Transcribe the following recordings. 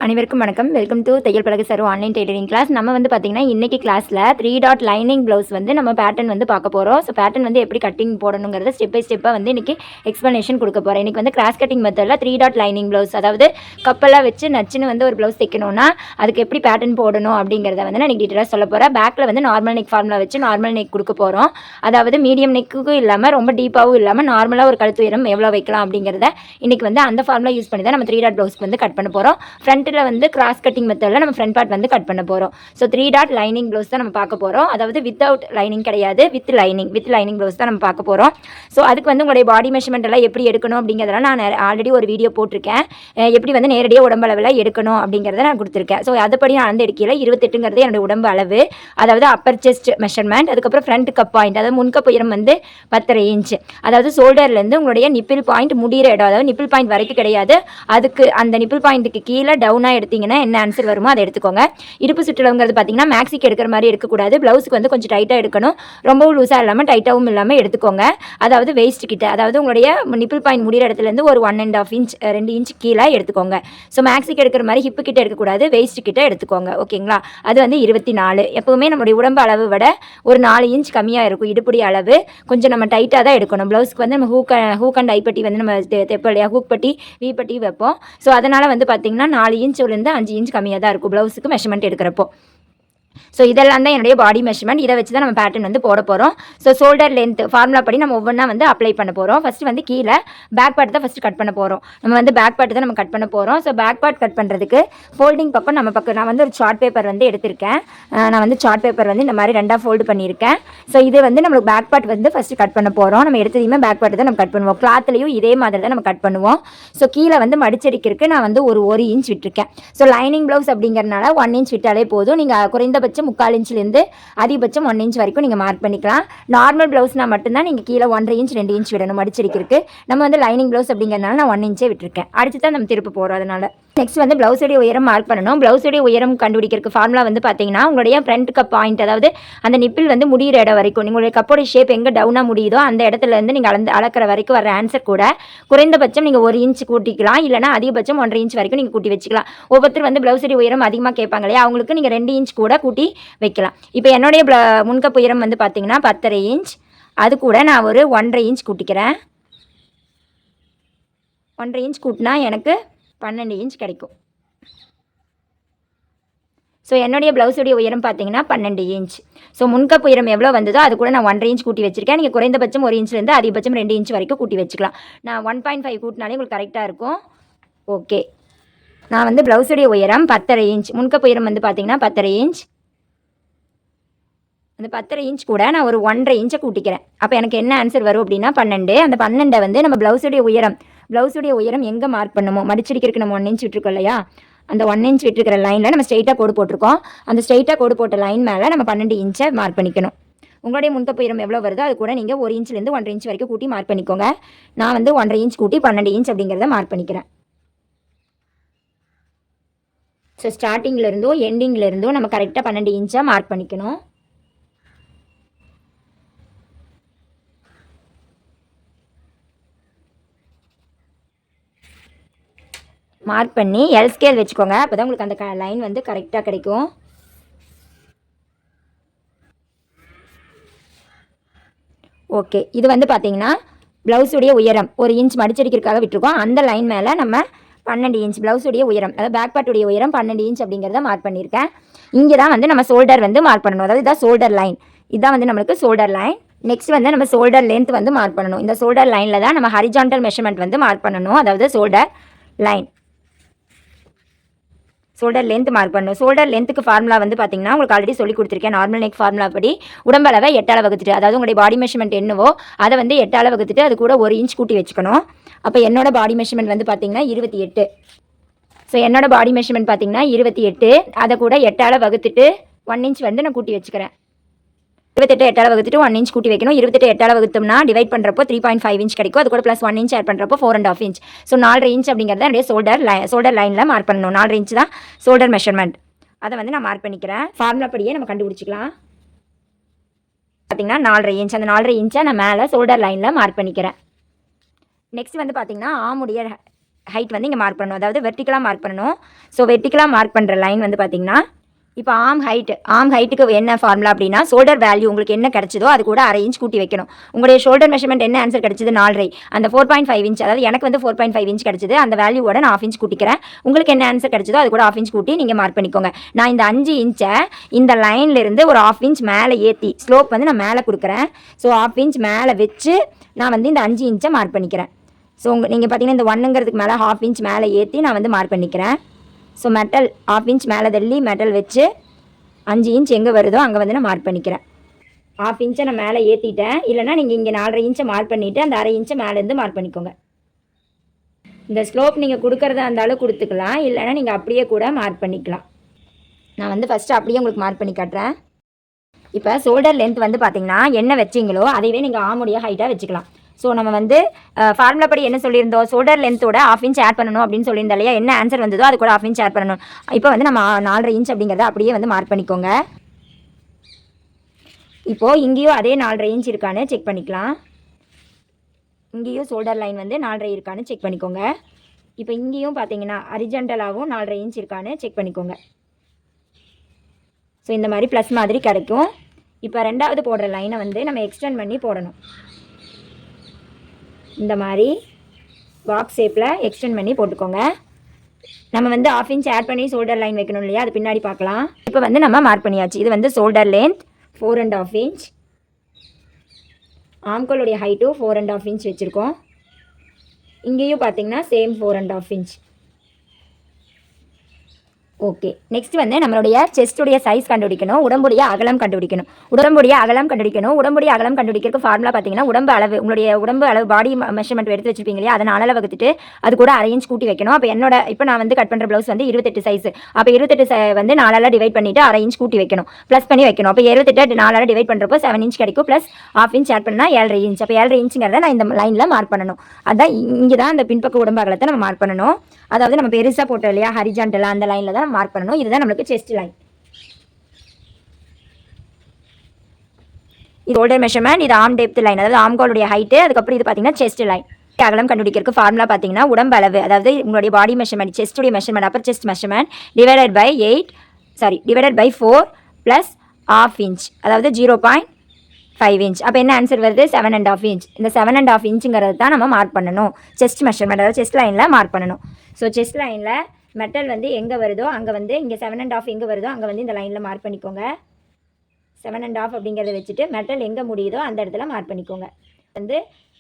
அனைவருக்கும் வணக்கம். Welcome to தையல் பழகு சர்வ ஆன்லைன் டெய்லரிங் கிளாஸ். நம்ம வந்து பார்த்தீங்கன்னா, இன்னைக்கு கிளாஸில் 3 டாட் லைனிங் ப்ளவுஸ் வந்து நம்ம பேட்டர்ன் வந்து பார்க்க போகிறோம். ஸோ பேட்டர்ன் வந்து எப்படி கட்டிங் போடணுங்கிறத ஸ்டெப் பை ஸ்டெப்பாக வந்து இன்றைக்கி எக்ஸ்ப்ளனேஷன் கொடுக்க போகிறேன். இன்றைக்கி வந்து கிராஸ் கட்டிங் மெத்தடில் 3 டாட் லைனிங் ப்ளவுஸ், அதாவது கப்பெல்லாம் வச்சு நச்சுன்னு வந்து ஒரு ப்ளவுஸ் தைக்கணும்னா அதுக்கு எப்படி பேட்டர்ன் போடணும் அப்படிங்கிறத வந்து நான் இன்றைக்கி டீட்டெயிலாக சொல்ல போகிறேன். பேக்கில் வந்து நார்மல் நெக் ஃபார்முலா வச்சு நார்மல் நெக் கொடுக்க போகிறோம். அதாவது மீடியம் நெக்குக்கும் இல்லாமல் ரொம்ப டீப்பாகவும் இல்லாமல் நார்மலாக ஒரு கழுத்து உயரம் எவ்வளோ வைக்கலாம் அப்படிங்கிறத இன்றைக்கி வந்து அந்த ஃபார்முலா யூஸ் பண்ணி தான் நம்ம 3 டாட் ப்ளவுஸ்க்கு வந்து கட் பண்ண போகிறோம். ஃப்ரண்ட்டில் வந்து கிராஸ் கட்டிங் மெத்தடில் நம்ம ஃப்ரண்ட் பார்ட் வந்து கட் பண்ண போகிறோம். ஸோ 3 டாட் லைனிங் ப்ளவுஸ் தான் நம்ம பார்க்க போகிறோம். அதாவது வித்தவுட் லைனிங் கிடையாது, வித் லைனிங் ப்ளவுஸ் தான் நம்ம பார்க்க போகிறோம். ஸோ அதுக்கு வந்து உங்களுடைய பாடி மெஷர்மெண்ட் எல்லாம் எப்படி எடுக்கணும் அப்படிங்கிறதெல்லாம் நான் ஆல்ரெடி ஒரு வீடியோ போட்டிருக்கேன். எப்படி வந்து நேரடியாக உடம்பு அளவில் எடுக்கணும் அப்படிங்கிறத நான் கொடுத்துருக்கேன். ஸோ அதுபடி நான் வந்து எடுக்கல. 28ங்கிறது என்னோட உடம்பு அளவு, அதாவது அப்பர் செஸ்ட் மெஷர்மெண்ட். அதுக்கப்புறம் ஃப்ரண்ட் கப் பாயிண்ட், அதாவது முன்கப் உயரம் வந்து 10.5 இன்ச். அதாவது ஷோல்டர்லேருந்து உங்களுடைய நிப்பிள் பாயிண்ட் முடிகிற இடம், அதாவது நிப்பிள் பாயிண்ட் வரைக்கும் கிடையாது, அதுக்கு அந்த நிப்பிள் பாயிண்ட்டுக்கு கீழே டவுனாக எடுத்திங்கன்னா என்ன ஆன்சர் வருமோ அதை எடுத்துக்கோங்க. இடுப்பு சுற்றளவுங்கிறது பார்த்தீங்கன்னா மேக்ஸிக்கு எடுக்கிற மாதிரி எடுக்கக்கூடாது. ப்ளவுஸுக்கு வந்து கொஞ்சம் டைட்டாக எடுக்கணும். ரொம்பவும் லூஸாக இல்லாமல் டைட்டாகவும் இல்லாமல் எடுத்துக்கோங்க. அதாவது வேஸ்ட் கிட்ட, அதாவது உங்களுடைய நிப்பிள் பாயிண்ட் முடிகிற இடத்துலேருந்து ஒரு 1.5 இன்ச் 2 இன்ச் கீழே எடுத்துக்கோங்க. ஸோ மேக்ஸிக்கு எடுக்கிற மாதிரி ஹிப்பு கிட்ட எடுக்கக்கூடாது, வேஸ்ட் கிட்ட எடுத்துக்கோங்க. ஓகேங்களா? அது வந்து 24. எப்போவுமே நம்மளுடைய உடம்பு அளவு விட ஒரு 4 இன்ச் கம்மியாக இருக்கும் இடுப்புடி அளவு. கொஞ்சம் நம்ம டைட்டாக தான் எடுக்கணும். ப்ளவுஸ்க்கு வந்து நம்ம ஹூக் அண்ட் ஐப்பட்டி வந்து நம்ம தெப்போம் இல்லையா, ஹூக் பட்டி வீப்பட்டி வைப்போம். ஸோ அதனால் வந்து பார்த்திங்கன்னா 4 இன்ச்லேருந்து 5 இன்ச் கம்மியாக தான் இருக்கும் ப்ளவுஸுக்கு மெஷர்மெண்ட் எடுக்கிறப்போ. ஸோ இதெல்லாம் தான் என்னுடைய பாடி மெஷர்மெண்ட். இதை வச்சு தான் நம்ம பேட்டர்ன் வந்து போட போகிறோம். ஸோ ஷோல்டர் லென்த் ஃபார்முலா படி நம்ம ஒவ்வொன்றா வந்து அப்ளை பண்ண போகிறோம். ஃபஸ்ட்டு வந்து கீழே பேக் பார்ட் தான் ஃபஸ்ட்டு கட் பண்ண போகிறோம். நம்ம வந்து பேக் பார்ட் தான் நம்ம கட் பண்ண போகிறோம். ஸோ பேக் பார்ட் கட் பண்ணுறதுக்கு ஃபோல்டிங் பக்கம் நம்ம பக்கம் நான் வந்து ஒரு சார்ட் பேப்பர் வந்து எடுத்திருக்கேன். நான் வந்து சார்ட் பேப்பர் வந்து இந்த மாதிரி 2ஆக ஃபோல்டு பண்ணியிருக்கேன். ஸோ இது வந்து நம்மளுக்கு பேக் பார்ட் வந்து ஃபஸ்ட்டு கட் பண்ண போகிறோம். நம்ம எடுத்ததையுமே பேக் பார்ட் தான் நம்ம கட் பண்ணுவோம். கிளாத்லையும் இதே மாதிரி தான் நம்ம கட் பண்ணுவோம். ஸோ கீழே வந்து மடிச்சடிக்கிறதுக்கு நான் வந்து ஒரு 1 இன்ச் விட்டுருக்கேன். ஸோ லைனிங் ப்ளவுஸ் அப்படிங்கிறனால 1 இன்ச் விட்டாலே போதும். நீங்கள் குறைந்தபட்சம் 3/4 இன்ச்லேருந்து அதிகபட்சம் 1 இன்ச் வரைக்கும் நீங்கள் மார்க் பண்ணிக்கலாம். நார்மல் ப்ளவுஸ்னா மட்டும்தான் நீங்கள் கீழே 1.5 இன்ச் 2 இன்ச் விடணும் மடிச்சிருக்கிறதுக்கு. நம்ம வந்து லைனிங் ப்ளவுஸ் அப்படிங்கிறனால நான் 1 இன்ச்சே விட்டுருக்கேன். அடுத்து தான் நம்ம திருப்ப போகிறோம். அதனால் நெக்ஸ்ட் வந்து ப்ளவுஸுடைய உயரம் மார்க் பண்ணணும். ப்ளவுஸுடைய உயரம் கண்டுபிடிக்கிறதுக்கு ஃபார்முலா வந்து பார்த்தீங்கன்னா, உங்களுடைய ஃப்ரண்ட் கப் பாயிண்ட், அதாவது அந்த நிப்பிள் வந்து முடிகிற இடம் வரைக்கும், உங்களுடைய கப்போடைய ஷேப் எங்கே டவுனாக முடியுதோ அந்த இடத்துலேருந்து நீங்கள் அளக்கிற வரைக்கும் வர ஆன்சர் கூட குறைந்தபட்சம் நீங்கள் 1 இன்ச் கூட்டிக்கலாம், இல்லைனா அதிகபட்சம் 1.5 இன்ச் வரைக்கும் நீங்கள் கூட்டி வச்சுக்கலாம். ஒவ்வொருத்தர் வந்து ப்ளவுஸுடைய உயரம் அதிகமாக கேட்பாங்க இல்லையா, அவங்களுக்கு நீங்கள் 2 இன்ச் கூட கூட்டி வைக்கலாம். இப்போ என்னுடைய முன்கப் உயரம் வந்து பார்த்தீங்கன்னா 10.5 இன்ச். அது கூட நான் ஒரு 1.5 இன்ச் கூட்டிக்கிறேன். 1.5 இன்ச் கூட்டினா எனக்கு 12 இன்ச் கிடைக்கும். ஸோ என்னுடைய ப்ளவுஸுடைய உயரம் பார்த்தீங்கன்னா 12 இன்ச். ஸோ முன்கப் உயரம் எவ்வளோ வந்ததோ அது கூட நான் 1.5 இன்ச் கூட்டி வச்சுருக்கேன். நீங்கள் குறைந்தபட்சம் 1 இன்ச்லேருந்து அதிகபட்சம் 2 இன்ச் வரைக்கும் கூட்டி வச்சுக்கலாம். நான் 1.5 கூட்டினாலே உங்களுக்கு கரெக்டாக இருக்கும். ஓகே, நான் வந்து ப்ளவுஸுடைய உயரம் 10.5 இன்ச், முன்கப் உயரம் வந்து பார்த்தீங்கன்னா 10.5 இன்ச். அந்த 10.5 இன்ச் கூட நான் ஒரு 1.5 இன்ச்சை கூட்டிக்கிறேன். அப்போ எனக்கு என்ன ஆன்சர் வரும் அப்படின்னா 12. அந்த 12 வந்து நம்ம ப்ளவுஸுடைய உயரம் எங்கே மார்க் பண்ணுமோ, மடிச்சிருக்கிறதுக்கு நம்ம 1 இன்ச் விட்டுருக்கோம் இல்லையா, அந்த 1 இன்ச் விட்டுருக்கிற லைனில் நம்ம ஸ்ட்ரெயிட்டாக கோடு போட்டிருக்கோம். அந்த ஸ்ட்ரெயிட்டாக கோடு போட்ட லைன் மேலே நம்ம 12 இன்ச்சை மார்க் பண்ணிக்கணும். உங்களுடைய முன்கப் உயரம் எவ்வளோ வருதோ அது கூட நீங்கள் 1 இன்ச்லேருந்து 1.5 இன்ச் வரைக்கும் கூட்டி மார்க் பண்ணிக்கோங்க. நான் வந்து 1.5 இன்ச் கூட்டி 12 இன்ச் அப்படிங்கிறத மார்க் பண்ணிக்கிறேன். ஸோ ஸ்டார்டிங்லேருந்தோ எண்டிங்லேருந்தோ நம்ம கரெக்டாக 12 இன்ச்சாக மார்க் பண்ணிக்கணும். மார்க் பண்ணி எல் ஸ்கேல் வச்சுக்கோங்க. அப்போ தான் உங்களுக்கு அந்த லைன் வந்து கரெக்டாக கிடைக்கும். ஓகே, இது வந்து பார்த்தீங்கன்னா ப்ளவுஸுடைய உயரம் 1 இன்ச் மடிச்சடிக்கிறதுக்காக விட்டுருக்கோம். அந்த லைன் மேலே நம்ம 12 இன்ச் ப்ளவுஸுடைய உயரம், அதாவது பேக் பார்ட்டுடைய உயரம் 12 இன்ச் அப்படிங்கிறத மார்க் பண்ணியிருக்கேன். இங்கே தான் வந்து நம்ம ஷோல்டர் வந்து மார்க் பண்ணணும். அதாவது இதான் ஷோல்டர் லைன், இதுதான் வந்து நம்மளுக்கு ஷோல்டர் லைன். நெக்ஸ்ட் வந்து நம்ம ஷோல்டர் லென்த் வந்து மார்க் பண்ணணும். இந்த ஷோல்டர் லைனில் தான் நம்ம ஹரிஜான்டல் மெஷர்மெண்ட் வந்து மார்க் பண்ணணும். அதாவது ஷோல்டர் லென்த் மார்க் பண்ணணும். ஷோல்டர் லென்த்துக்கு ஃபார்முலா வந்து பார்த்தீங்கன்னா உங்களுக்கு ஆல்ரெடி சொல்லி கொடுத்துருக்கேன். நார்மல் நெக் ஃபார்முலா படி உடம்பளவை 8ஆல் வகுத்துட்டு, அதாவது உங்களுடைய பாடி மெஷர்மெண்ட் என்னவோ அதை வந்து 8ஆல் வகுத்துட்டு அது கூட 1 இன்ச் கூட்டி வச்சுக்கணும். அப்போ என்னோட பாடி மெஷர்மெண்ட் வந்து பார்த்தீங்கன்னா 28. ஸோ என்னோட பாடி மெஷர்மெண்ட் பார்த்தீங்கன்னா 28, அதை கூட 8ஆல் வகுத்துட்டு 1 இன்ச் வந்து நான் கூட்டி வச்சுக்கிறேன். 28 8ஆல் வகுத்துட்டு 1 இன்ச் கூட்டி வைக்கணும். 28 8ஆல் வகுத்தோம்னா டிவைட் பண்ணுறப்போ 3.5 இன்ச் கிடைக்கும். அது கூட ப்ளஸ் 1 இன்ச் ஆட் பண்ணுறப்போ 4.5 இன்ச். ஸோ 4.5 இன்ச் அப்படிங்கிறத என்னுடைய ஷோல்டர் லைனில் மார்க் பண்ணணும். 4.5 இன்ச் தான் ஷோல்டர் மெஷர்மெண்ட். அதை வந்து நான் மார்க் பண்ணிக்கிறேன். ஃபார்முலா படியே நம்ம கண்டுபிடிச்சிக்கலாம். பார்த்தீங்கன்னா 4.5 இன்ச், அந்த 4.5 இன்ச்சை நான் மேலே ஷோல்டர் லைனில் மார்க் பண்ணிக்கிறேன். நெக்ஸ்ட் வந்து பார்த்தீங்கன்னா ஆமுடைய ஹைட் வந்து இங்கே மார்க் பண்ணணும், அதாவது வெர்டிக்கலாக மார்க் பண்ணணும். ஸோ வெர்டிக்கலாக மார்க் பண்ணுற லைன் வந்து பார்த்திங்கன்னா இப்போ ஆம் ஹைட்டுக்கு என்ன ஃபார்முலா அப்படின்னா ஷோல்டர் வேல்யூ உங்களுக்கு என்ன கிடச்சதோ அது கூட 1/2 இன்ச் கூட்டி வைக்கணும். உங்களுடைய ஷோல்டர் மெஷர்மெண்ட் என்ன ஆன்சர் கிடச்சது 4.5, அந்த 4.5 இன்ச், அதாவது எனக்கு வந்து 4.5 இன்ச் கிடச்சது, அந்த வேல்யூவோட நான் 1/2 இன்ச் கூட்டிக்கிறேன். உங்களுக்கு என்ன ஆன்சர் கிடச்சதோ அது கூட 1/2 இன்ச் கூட்டி நீங்கள் மார்க் பண்ணிக்கோங்க. நான் இந்த 5 இன்ச்சை இந்த லைன்லேருந்து ஒரு 1/2 இன்ச் மேலே ஏற்றி ஸ்லோப் வந்து நான் மேலே கொடுக்குறேன். ஸோ 1/2 இன்ச் மேலே வச்சு நான் வந்து இந்த 5 இன்ச்சை மார்க் பண்ணிக்கிறேன். ஸோ நீங்கள் பார்த்தீங்கன்னா இந்த 1ங்கிறதுக்கு மேலே 1/2 இன்ச் மேலே ஏற்றி நான் வந்து மார்க் பண்ணிக்கிறேன். ஸோ மெட்டல் 1/2 இன்ச் மேலே தள்ளி மெட்டல் வச்சு 5 இன்ச் எங்கே வருதோ அங்கே வந்து நான் மார்க் பண்ணிக்கிறேன். 1/2 இன்ச்சை நான் மேலே ஏற்றிட்டேன். இல்லைனா நீங்கள் இங்கே 4.5 இன்ச்சை மார்க் பண்ணிவிட்டு அந்த 1/2 இன்ச்சை மேலேருந்து மார்க் பண்ணிக்கோங்க. இந்த ஸ்லோப் நீங்கள் கொடுக்குறதா இருந்தாலும் கொடுத்துக்கலாம், இல்லைனா நீங்கள் அப்படியே கூட மார்க் பண்ணிக்கலாம். நான் வந்து ஃபஸ்ட்டு அப்படியே உங்களுக்கு மார்க் பண்ணி காட்டுறேன். இப்போ ஷோல்டர் லென்த் வந்து பார்த்தீங்கன்னா என்ன வச்சிங்களோ அதைவே நீங்கள் ஆமுடைய ஹைட்டாக வச்சுக்கலாம். ஸோ நம்ம வந்து ஃபார்முலா படி என்ன சொல்லியிருந்தோம், ஷோல்டர் லென்த்தோட 1/2 இன்ச் ஆட் பண்ணணும் அப்படின்னு சொல்லியிருந்தோம் இல்லையா, என்ன ஆன்சர் வந்ததோ அது கூட 1/2 இன்ச் ஆட் பண்ணணும். இப்போ வந்து நம்ம 4.5 இன்ச் அப்படிங்கிறத அப்படியே வந்து மார்க் பண்ணிக்கோங்க. இப்போது இங்கேயும் அதே 4.5 இன்ச் இருக்கான்னு செக் பண்ணிக்கலாம். இங்கேயும் ஷோல்டர் லைன் வந்து 4.5 இருக்கான்னு செக் பண்ணிக்கோங்க. இப்போ இங்கேயும் பார்த்தீங்கன்னா ஹரிஜான்டலாகவும் 4.5 இன்ச் இருக்கான்னு செக் பண்ணிக்கோங்க. ஸோ இந்த மாதிரி ப்ளஸ் மாதிரி கிடைக்கும். இப்போ ரெண்டாவது போடுற லைனை வந்து நம்ம எக்ஸ்டெண்ட் பண்ணி போடணும். இந்த மாதிரி பாக்ஸ் ஷேப்பில் எக்ஸ்டெண்ட் பண்ணி போட்டுக்கோங்க. நம்ம வந்து 1/2 இன்ச் ஆட் பண்ணி ஷோல்டர் லைன் வைக்கணும் இல்லையா, அது பின்னாடி பார்க்கலாம். இப்போ வந்து நம்ம மார்க் பண்ணியாச்சு. இது வந்து ஷோல்டர் லென்த் 4.5 இன்ச், ஆம்கோலுடைய ஹைட்டும் 4.5 இன்ச் வச்சுருக்கோம். இங்கேயும் பார்த்தீங்கன்னா சேம் 4.5 இன்ச். ஓகே, நெக்ஸ்ட் வந்து நம்மளுடைய செஸ்ட்டுடைய சைஸ் கண்டுபிடிக்கணும், உடம்புடைய அகலம் கண்டுபிடிக்கணும். உடம்புடைய அகலம் கண்டுபிடிக்கிறதுக்கு ஃபார்முலா பார்த்தீங்கன்னா உடம்பு அளவு, உங்களுடைய உடம்பு அளவு பாடி மெஷர்மெண்ட் எடுத்து வச்சிருப்பீங்க இல்லையா, அதை 4 வகுத்துட்டு அது கூட 1/2 இன்ச் கூட்டி வைக்கணும். அப்போ இப்போ நான் வந்து கட் பண்ணுற ப்ளவுஸ் வந்து 28 சைஸ். அப்போ 28 வந்து 4 டிவைட் பண்ணிவிட்டு 1/2 இன்ச் கூட்டி வைக்கணும், ப்ளஸ் பண்ணி வைக்கணும். அப்போ 28 4 டிவைட் பண்ணுறப்போ 7 இன்ச் கிடைக்கும், ப்ளஸ் 1/2 இன்ச் ஆட் பண்ணால் 7.5 இன்ச். அப்போ 7.5 இன்ச்சுங்கிறத நான் இந்த லைனில் மார்க் பண்ணணும். அதான் இங்கே தான் அந்த பின்பக்க உடம்பு அகலத்தை நம்ம மார்க் பண்ணணும். அதாவது நம்ம பெருசாக போட்டோம் இல்லையா ஹரிஜான்டலாக, அந்த லைனில் தான் மார்க் பண்ணணும். இதுதான் நம்மளுக்கு செஸ்ட் லைன். இது ஷோல்டர் மெஷர்மெண்ட், இது ஆர்ம் டெப்த் லைன், அதாவது ஆம்கோலுடைய ஹைட்டு. அதுக்கப்புறம் இது பார்த்தீங்கன்னா செஸ்ட் லைன். அகலம் கண்டுபிடிக்கிறதுக்கு ஃபார்முலா பார்த்தீங்கன்னா உடம்பு அளவு, அதாவது உங்களுடைய பாடி மெஷர்மெண்ட், செஸ்ட்டுடைய measurement, upper chest measurement divided by 4 plus 1/2 inch, அதாவது 0.5 இன்ச். அப்போ என்ன ஆன்சர் வருது 7.5 இன்ச். இந்த 7.5 இன்ச்சுங்கிறது தான் நம்ம மார்க் பண்ணணும். செஸ்ட் மெஷர்மெண்ட், அதாவது செஸ்ட் லைனில் மார்க் பண்ணணும். ஸோ செஸ்ட் லைனில் மெட்டல் வந்து எங்கே வருதோ அங்கே வந்து இங்கே 7.5 எங்கே வருதோ அங்கே வந்து இந்த லைனில் மார்க் பண்ணிக்கோங்க. 7.5 அப்படிங்கிறத வச்சுட்டு மெட்டல் எங்கே முடியுதோ அந்த இடத்துல மார்க் பண்ணிக்கோங்க. வந்து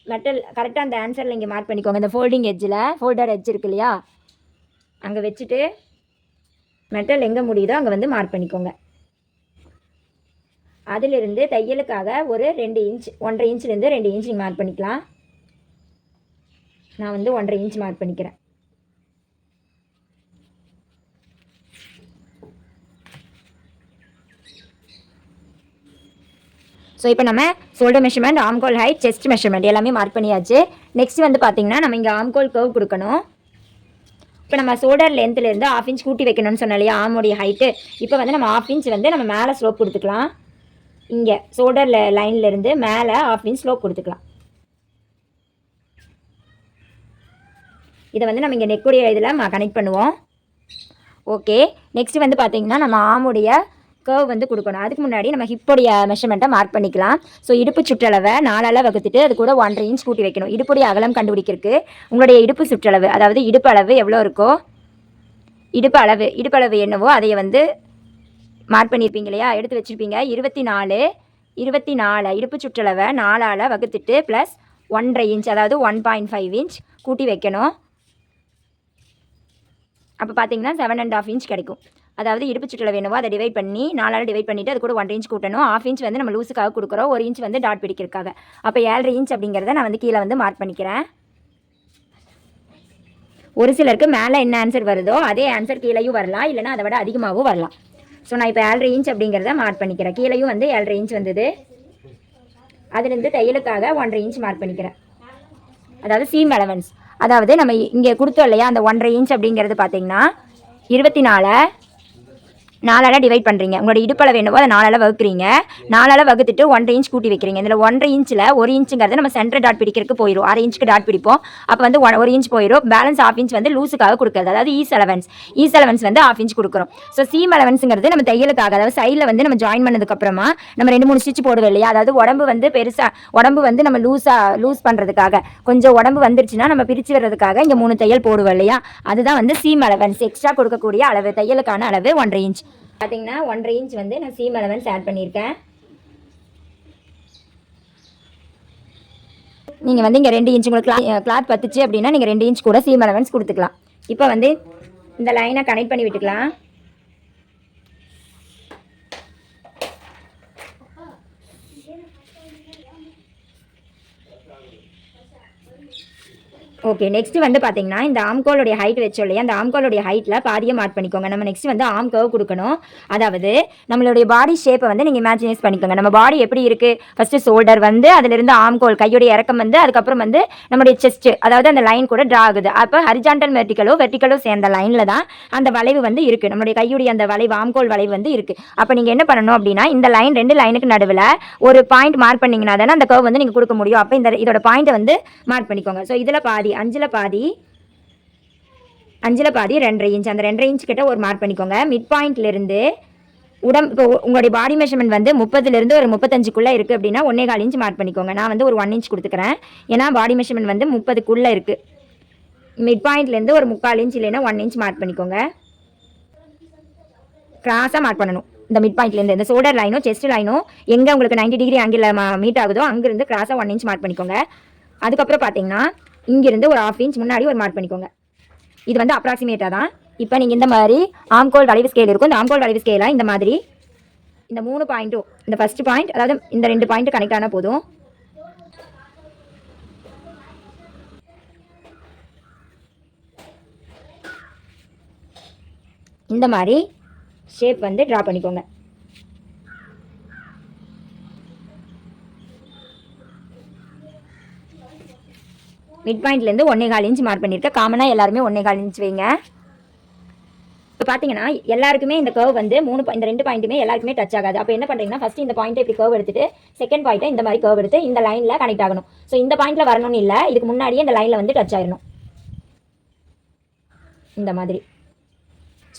மெட்டல் கரெக்டாக அந்த ஆன்சரில் இங்கே மார்க் பண்ணிக்கோங்க. இந்த ஃபோல்டர் எட்ஜ் இருக்கு இல்லையா, அங்கே வச்சுட்டு மெட்டல் எங்கே முடியுதோ அங்கே வந்து மார்க் பண்ணிக்கோங்க. அதிலிருந்து தையலுக்காக ஒரு 2 இன்ச், 1.5 இன்ச்லேருந்து 2 இன்ச் நீங்கள் மார்க் பண்ணிக்கலாம். நான் வந்து 1.5 இன்ச் மார்க் பண்ணிக்கிறேன். ஸோ இப்போ நம்ம ஷோல்டர் மெஷர்மெண்ட், ஆம்கோல் ஹைட், செஸ்ட் மெஷர்மெண்ட் எல்லாமே மார்க் பண்ணியாச்சு. நெக்ஸ்ட் வந்து பார்த்தீங்கன்னா நம்ம இங்கே ஆம்கோல் கர்வ் கொடுக்கணும். இப்போ நம்ம ஷோல்டர் லென்த்லேருந்து 1/2 இன்ச் கூட்டி வைக்கணும்னு சொன்னோம் இல்லையா ஆமுடைய ஹைட்டு. இப்போ வந்து நம்ம 1/2 இன்ச் வந்து நம்ம மேலே ஸ்லோப் கொடுத்துக்கலாம். இங்கே ஷோல்டர் லைன்லேருந்து மேலே 1/2 இன்ச் ஸ்லோப் கொடுத்துக்கலாம். இதை வந்து நம்ம இங்கே நெக்குடைய இதில் கனெக்ட் பண்ணுவோம். ஓகே, நெக்ஸ்ட் வந்து பார்த்தீங்கன்னா நம்ம ஆமுடைய கர்வ் வந்து கொடுக்கணும். அதுக்கு முன்னாடி நம்ம ஹிப்போடைய மெஷர்மெண்ட்டை மார்க் பண்ணிக்கலாம். ஸோ இடுப்பு சுற்றளவை 4 வகுத்துட்டு அது கூட 1.5 இன்ச் கூட்டி வைக்கணும். இடுப்புடைய அகலம் கண்டுபிடிக்கிறதுக்கு உங்களுடைய இடுப்பு சுற்றளவு, அதாவது இடுப்பு அளவு எவ்வளோ இருக்கோ, இடுப்பு அளவு என்னவோ அதை வந்து மார்க் பண்ணியிருப்பீங்க இல்லையா, எடுத்து வச்சுருப்பீங்க. 24 இடுப்பு சுற்றளவை 4 வகுத்துட்டு ப்ளஸ் 1.5 இன்ச், அதாவது 1.5 இன்ச் கூட்டி வைக்கணும். அப்போ பார்த்தீங்கன்னா 7.5 இன்ச் கிடைக்கும். அதாவது இடுப்பு சுற்றளவு வேணுமோ அதை டிவைட் பண்ணி 4 டிவைட் பண்ணிவிட்டு அது கூட 1.5 இன்ச் கூட்டணும். 1/2 இன்ச் வந்து நம்ம லூஸுக்காக கொடுக்குறோம், 1 இன்ச் வந்து டாட் பிடிக்கிறதுக்காக. அப்போ 7.5 இன்ச் அப்படிங்கிறத நான் வந்து கீழே வந்து மார்க் பண்ணிக்கிறேன். ஒரு சிலருக்கு மேலே என்ன ஆன்சர் வருதோ அதே ஆன்சர் கீழேயும் வரலாம், இல்லைனா அதை விட அதிகமாகவும் வரலாம். ஸோ நான் இப்போ 7.5 இன்ச் அப்படிங்கிறத மார்க் பண்ணிக்கிறேன். கீழேயும் வந்து 7.5 இன்ச் வந்தது. அதுலேருந்து தையலுக்காக 1.5 இன்ச் மார்க் பண்ணிக்கிறேன். அதாவது சீம் அலவன்ஸ், அதாவது நம்ம இங்கே கொடுத்தோம் இல்லையா அந்த 1.5 இன்ச் அப்படிங்கிறது பார்த்தீங்கன்னா 24 4ஆல் டிவைட் பண்ணுறீங்க. உங்களோட இடுப்பளவு என்னவோ அதை 4ஆல் வகுக்கிறீங்க. 4ஆல் வகுத்துட்டு 1.5 இன்ச் கூட்டி வைக்கிறீங்க. இதில் 1.5 இன்ச்சில் 1 இன்ச்சுங்கிறது நம்ம சென்டர் டாட் பிடிக்கிறதுக்கு போயிடும். 1/2 இன்ச்சுக்கு டாட் பிடிப்போம். அப்போ வந்து 1 இன்ச் போயிடும். பேலன்ஸ் 1/2 இன்ச் வந்து லூஸுக்காக கொடுக்குறது, அதாவது ஈஸ் அலவன்ஸ் வந்து 1/2 இன்ச் கொடுக்குறோம். ஸோ சீம் அலவன்ஸுங்கிறது நம்ம தையலுக்காக, அதாவது சைடில் வந்து நம்ம ஜாயின் பண்ணதுக்கப்புறமா நம்ம 2-3 ஸ்டிச் போடுவோம் இல்லையா, அதாவது உடம்பு வந்து உடம்பு வந்து நம்ம லூஸ் பண்ணுறதுக்காக, கொஞ்சம் உடம்பு வந்துருச்சுன்னா நம்ம பிரித்து வர்றதுக்காக இங்கே 3 தையல் போடுவோம் இல்லையா, அதுதான் வந்து சீம் அலவன்ஸ். எக்ஸ்ட்ரா கொடுக்கக்கூடிய அளவு, தையலுக்கான அளவு 1.5 இன்ச். பார்த்தீங்கன்னா 1.5 இன்ச் வந்து நான் சீம் அலவன்ஸ் ஆட் பண்ணியிருக்கேன். நீங்கள் வந்து இங்கே 2 இன்ச் உங்களுக்கு கிளாத் பத்துச்சு அப்படின்னா நீங்கள் 2 இன்ச் கூட சீம் அலவன்ஸ் கொடுத்துக்கலாம். இப்போ வந்து இந்த லைனை கனெக்ட் பண்ணி விட்டுக்கலாம். ஓகே, நெக்ஸ்ட் வந்து பார்த்தீங்கன்னா இந்த ஆம்கோலுடைய ஹைட் வச்சோம் இல்லையா, அந்த ஆம்கோலுடைய ஹைட்டில் பாதியை மார்க் பண்ணிக்கோங்க. நம்ம நெக்ஸ்ட் வந்து ஆம் கர்வ் கொடுக்கணும். அதாவது நம்மளுடைய பாடி ஷேப்பை வந்து நீங்கள் இமேஜினைஸ் பண்ணிக்கோங்க. நம்ம பாடி எப்படி இருக்குது, ஃபஸ்ட்டு ஷோல்டர் வந்து அதிலிருந்து ஆம்கோல் கையுடைய இறக்கம் வந்து, அதுக்கப்புறம் வந்து நம்மளுடைய செஸ்ட்டு, அதாவது அந்த லைன் கூட ட்ரா ஆகுது. அப்போ ஹரிஜான்டல் வெர்டிக்கலோ சேர்ந்த லைனில் தான் அந்த வளைவு வந்து இருக்குது. நம்மளுடைய கையுடைய அந்த வளைவு, ஆம்கோல் வளைவு வந்து இருக்குது. அப்போ நீங்கள் என்ன பண்ணணும் அப்படின்னா, இந்த லைன் 2 லைனுக்கு நடுவில் ஒரு பாயிண்ட் மார்க் பண்ணிங்கன்னா தானே அந்த கர்வ் வந்து நீங்கள் கொடுக்க முடியும். அப்போ இதோட பாயிண்ட்டை வந்து மார்க் பண்ணிக்கோங்க. ஸோ இதில் பாதி 5ல் பாதி 2.5 இன்ச், அந்த 2.5 இன்ச் கிட்ட ஒரு மார்க் பண்ணிக்கோங்க. மிட் பாயிண்ட்லேருந்து இப்போ உங்களுடைய பாடி மெஷர்மெண்ட் வந்து 30லேருந்து ஒரு 35க்குள்ளே இருக்குது அப்படின்னா 1.25 இன்ச் மார்க் பண்ணிக்கோங்க. நான் வந்து ஒரு 1 இன்ச் கொடுத்துக்கிறேன், ஏன்னா பாடி மெஷர்மெண்ட் வந்து 30க்குள்ளே இருக்குது. மிட் பாயிண்ட்லேருந்து ஒரு 3/4 இன்ச் இல்லைன்னா 1 இன்ச் மார்க் பண்ணிக்கோங்க. கிராஸாக மார்க் பண்ணணும். இந்த மிட் பாயிண்ட்லேருந்து இந்த ஷோல்டர் லைனோ செஸ்ட் லைனோ எங்கே உங்களுக்கு 90 டிகிரி ஆங்கிள் மீட் ஆகுதோ அங்கேருந்து கிராஸாக 1 இன்ச் மார்க் பண்ணிக்கோங்க. அதுக்கப்புறம் பார்த்தீங்கன்னா இங்கிருந்து ஒரு 1/2 இன்ச் முன்னாடி ஒரு மார்க் பண்ணிக்கோங்க. இது வந்து அப்ராக்சிமேட்டாக தான். இப்போ நீங்கள் இந்த மாதிரி ஆம்கோல் வளைவு ஸ்கேல் இருக்கும். இந்த ஆம்கோல் வளைவு ஸ்கேலாக இந்த மாதிரி இந்த 3 பாயிண்ட்டும், இந்த ஃபஸ்ட் பாயிண்ட் அதாவது இந்த 2 பாயிண்ட் கனெக்ட் ஆனால் போதும். இந்த மாதிரி ஷேப் வந்து ட்ரா பண்ணிக்கோங்க. மிட் பாயிண்ட்லேருந்து 1.25 இன்ச் மார்க் பண்ணியிருக்கேன். காமனாக எல்லாருமே 1.25 இன்ச் வைங்க. இப்போ பார்த்தீங்கன்னா எல்லாருக்குமே இந்த கர்வ் வந்து இந்த 2 பாயிண்ட்டுமே எல்லாருக்குமே டச் ஆகாது. அப்போ என்ன பண்ணுறீங்கன்னா, ஃபஸ்ட்டு இந்த பாயிண்ட்டை இப்படி கர்வ் எடுத்துட்டு செகண்ட் பாயிண்ட்டை இந்த மாதிரி கர்வ் எடுத்து இந்த லைனில் கனெக்ட் ஆகணும். ஸோ இந்த பாயிண்ட்டில் வரணும்னு இல்லை, இதுக்கு முன்னாடியே இந்த லைனில் வந்து டச் ஆகிடணும் இந்த மாதிரி.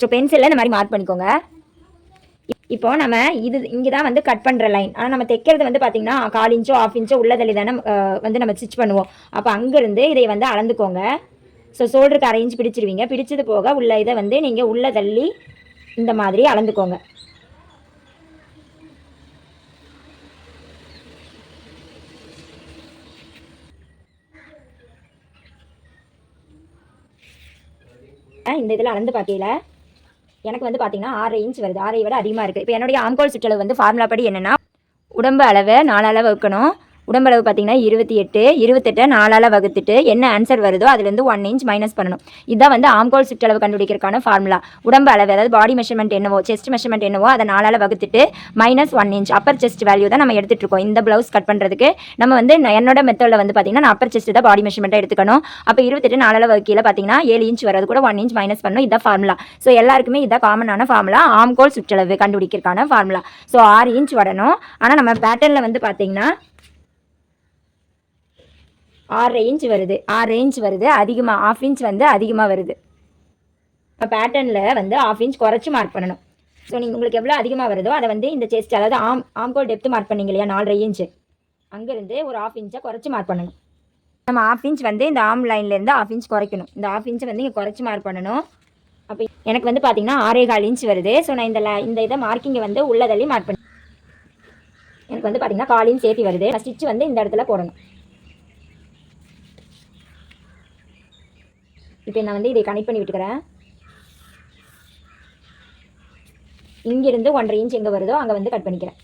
ஸோ பென்சிலில் இந்த மாதிரி மார்க் பண்ணிக்கோங்க. இப்போ நம்ம இங்கே தான் வந்து கட் பண்ணுற லைன், ஆனால் நம்ம தைக்கிறது வந்து பார்த்தீங்கன்னா 1/4 இன்ச்சோ 1/2 இன்ச்சோ உள்ளதள்ளி தானே வந்து நம்ம ஸ்டிச் பண்ணுவோம். அப்போ அங்கேருந்து இதை வந்து அளந்துக்கோங்க. So ஷோல்டருக்கு 1/2 inch பிடிச்சிருவீங்க. பிடிச்சது போக உள்ள இதை வந்து நீங்கள் உள்ள தள்ளி இந்த மாதிரி அளந்துக்கோங்க. இந்த இதில் அளந்து பார்க்கல எனக்கு வந்து பார்த்தீங்கன்னா 6 இன்ச் வருது. 6 விட அதிகமாக இருக்குது. இப்போ என்னுடைய ஆம்கோல் சுற்றளவு வந்து ஃபார்முலா படி என்னென்னா, உடம்பு அளவை 4ஆல் வகுக்கணும். உடம்பளவு பார்த்தீங்கன்னா 28 4ஆல் வகுத்துட்டு என்ன ஆன்சர் வருதோ அதுலேருந்து 1 இன்ச் மைனஸ் பண்ணணும். இதுதான் வந்து ஆம்கோல் சுற்றளவு கண்டுபிடிக்கிறதுக்கான ஃபார்முலா. உடம்பு அளவு அதாவது பாடி மெஷர்மெண்ட் என்னவோ, செஸ்ட் மெஷர்மெண்ட் என்னவோ அதை 4ஆல் வகுத்துட்டு minus 1 inch upper chest value தான் நம்ம எடுத்துகிட்டு இருக்கோம். இந்த ப்ளவுஸ் கட் பண்ணுறதுக்கு நம்ம வந்து என்னோட மெத்தடில் வந்து பார்த்தீங்கன்னா நான் அப்பர் செஸ்ட் தான் பாடி மெஷர்மெண்ட்டாக எடுத்துக்கணும். அப்போ 28 4ஆல் வகுக்கையில் பார்த்தீங்கன்னா 7 இன்ச் வரது கூட 1 இன்ச் மைனஸ் பண்ணணும். இதுதான் ஃபார்முலா. ஸோ எல்லாருக்குமே இதான் காமனான ஃபார்முலா, ஆம்கோல் சுற்றளவு கண்டுபிடிக்கிறதுக்கான ஃபார்முலா. ஸோ 6 இன்ச் வரணும். ஆனால் நம்ம பேட்டர்னில் வந்து பார்த்தீங்கன்னா 6 இன்ச் வருது. 6 இன்ச் வருது அதிகமாக, 1/2 இன்ச் வந்து அதிகமாக வருது. இப்போ பேட்டர்னில் வந்து 1/2 இன்ச் குறைச்சி மார்க் பண்ணணும். ஸோ நீங்கள் உங்களுக்கு எவ்வளோ அதிகமாக வருதோ அதை வந்து இந்த செஸ்ட் அதாவது ஆம்கோல் டெப்த்து மார்க் பண்ணிங்க இல்லையா 4.5 இன்ச்சு, அங்கேருந்து ஒரு 1/2 இன்ச்சை குறைச்சி மார்க் பண்ணணும். நம்ம 1/2 இன்ச் வந்து இந்த ஆம் லைன்லேருந்து 1/2 இன்ச் குறைக்கணும். இந்த 1/2 இன்ச்சை வந்து இங்கே குறைச்சி மார்க் பண்ணணும். அப்போ எனக்கு வந்து பார்த்தீங்கன்னா 6.25 இன்ச் வருது. ஸோ நான் இந்த இதை மார்க்கிங்கை வந்து உள்ளதள்ளி மார்க் பண்ணி எனக்கு வந்து பார்த்தீங்கன்னா 1/4 இன்ச் சேர்த்து வருது. நான் ஸ்டிச் வந்து இந்த இடத்துல போடணும். இப்போ நான் வந்து இதை கனெக்ட் பண்ணி விட்டுக்கிறேன். இங்கிருந்து 1.5 இன்ச் எங்கே வருதோ அங்கே வந்து கட் பண்ணிக்கிறேன்.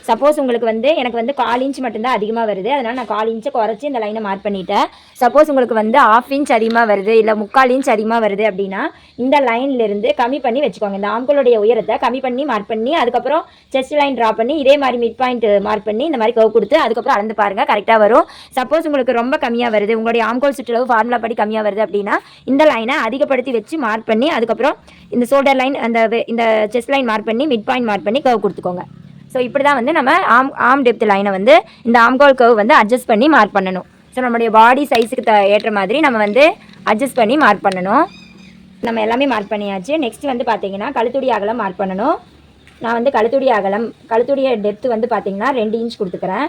சப்போஸ் உங்களுக்கு வந்து எனக்கு வந்து 1/4 இன்ச் மட்டும்தான் அதிகமாக வருது, அதனால் நான் 1/4 இன்ச்சை குறைச்சி இந்த லைனை மார்க் பண்ணிட்டேன். சப்போஸ் உங்களுக்கு வந்து 1/2 இன்ச் அதிகமாக வருது இல்லை 3/4 இன்ச் அதிகமாக வருது அப்படின்னா இந்த லைன்லேருந்து கம்மி பண்ணி வச்சுக்கோங்க. இந்த ஆம்கோலுடைய உயரத்தை கம்மி பண்ணி மார்க் பண்ணி அதுக்கப்புறம் செஸ்ட் லைன் ட்ரா பண்ணி இதே மாதிரி மிட் பாயிண்ட் மார்க் பண்ணி இந்த மாதிரி கர்வ் கொடுத்து அதுக்கப்புறம் அளந்து பாருங்கள், கரெக்டாக வரும். சப்போஸ் உங்களுக்கு ரொம்ப கம்மியாக வருது, உங்களுடைய ஆம்கோல் சுற்றளவு ஃபார்முலா படி கம்மியாக வருது அப்படின்னா இந்த லைனை அதிகப்படுத்தி வச்சு மார்க் பண்ணி அதுக்கப்புறம் இந்த ஷோல்டர் லைன் இந்த செஸ்ட் லைன் மார்க் பண்ணி மிட் பாயிண்ட் மார்க் பண்ணி கர்வ் கொடுத்துக்கோங்க. ஸோ இப்படி தான் வந்து நம்ம ஆம் டெப்த் லைனை வந்து இந்த ஆம்கோல் கர்வ் வந்து அட்ஜஸ்ட் பண்ணி மார்க் பண்ணணும். ஸோ நம்மளுடைய பாடி சைஸுக்கு ஏற்ற மாதிரி நம்ம வந்து அட்ஜஸ்ட் பண்ணி மார்க் பண்ணணும். நம்ம எல்லாமே மார்க் பண்ணியாச்சு. நெக்ஸ்ட் வந்து பார்த்தீங்கன்னா கழுத்துடைய அகலம் மார்க் பண்ணணும். நான் வந்து கழுத்துடைய டெப்த் வந்து பார்த்தீங்கன்னா 2 இன்ச் கொடுத்துக்கிறேன்.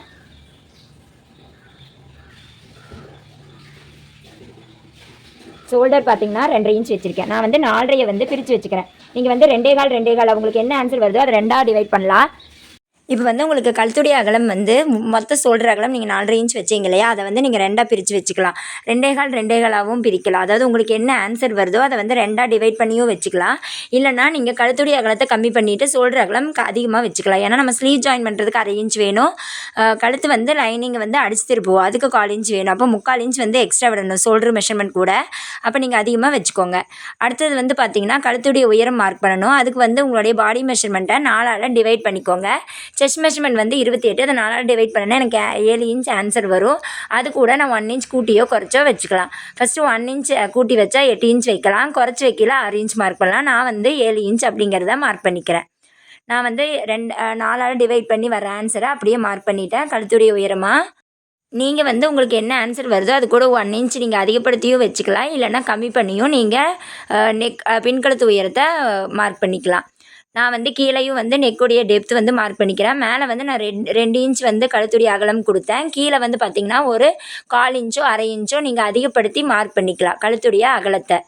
ஷோல்டர் பார்த்தீங்கன்னா 2.5 இன்ச் வச்சுருக்கேன். நான் வந்து 4.5 வந்து பிரித்து வச்சுக்கிறேன். நீங்கள் வந்து 2.25 உங்களுக்கு என்ன ஆன்சர் வருதோ அதை 2ஆக டிவைட் பண்ணலாம். இப்போ வந்து உங்களுக்கு கழுத்துடைய அகலம் வந்து மொத்த ஷோல்டர் அகலம் நீங்கள் 4.5 இன்ச் வச்சிங்க இல்லையா, அதை வந்து நீங்கள் 2ஆக பிரித்து வச்சுக்கலாம். 2.25 பிரிக்கலாம். அதாவது உங்களுக்கு என்ன ஆன்சர் வருதோ அதை வந்து 2ஆக டிவைட் பண்ணியும் வச்சுக்கலாம். இல்லைனா நீங்கள் கழுத்துடைய அகலத்தை கம்மி பண்ணிவிட்டு ஷோல்டர் அகலம் அதிகமாக வச்சுக்கலாம். ஏன்னா நம்ம ஸ்லீவ் ஜாயின் பண்ணுறதுக்கு 1/2 இன்ச் வேணும். கழுத்து வந்து லைனிங்கை வந்து அடிச்சு திருப்புவோம், அதுக்கு 1/4 இன்ச் வேணும். அப்போ 3/4 இன்ச் வந்து எக்ஸ்ட்ரா விடணும் ஷோல்டர் மெஷர்மெண்ட் கூட. அப்போ நீங்கள் அதிகமாக வச்சுக்கோங்க. அடுத்தது வந்து பார்த்தீங்கன்னா கழுத்துடைய உயரம் மார்க் பண்ணணும். அதுக்கு வந்து உங்களுடைய பாடி மெஷர்மெண்ட்டை 4ஆல் டிவைட் பண்ணிக்கோங்க. செஸ்ட் மெஷர்மெண்ட் வந்து 28, அதை 4ஆல் டிவைட் பண்ணேன்னா எனக்கு 7 இன்ச் ஆன்சர் வரும். அது கூட நான் 1 இன்ச் கூட்டியோ குறைச்சோ வச்சுக்கலாம். ஃபஸ்ட்டு 1 இன்ச் கூட்டி வச்சா 8 இன்ச் வைக்கலாம், குறைச்சி வைக்கல 6 இன்ச் மார்க் பண்ணலாம். நான் வந்து 7 இன்ச் அப்படிங்கிறத மார்க் பண்ணிக்கிறேன். நான் வந்து 4ஆல் டிவைட் பண்ணி வர ஆன்சரை அப்படியே மார்க் பண்ணிட்டேன் கழுத்துடைய உயரமாக. நீங்கள் வந்து உங்களுக்கு என்ன ஆன்சர் வருதோ அது கூட 1 இன்ச் நீங்கள் அதிகப்படுத்தியும் வச்சுக்கலாம், இல்லைன்னா கம்மி பண்ணியும் நீங்கள் பின்கழுத்து உயரத்தை மார்க் பண்ணிக்கலாம். நான் வந்து கீழேயும் வந்து நெக்குடைய டெப்த் வந்து மார்க் பண்ணிக்கிறேன். மேலே வந்து நான் 2 இன்ச் வந்து கழுத்துடைய அகலம் கொடுத்தேன். கீழே வந்து பார்த்திங்கன்னா ஒரு 1/4 இன்ச்சோ 1/2 இன்ச்சோ நீங்கள் அதிகப்படுத்தி மார்க் பண்ணிக்கலாம் கழுத்துடைய அகலத்தை.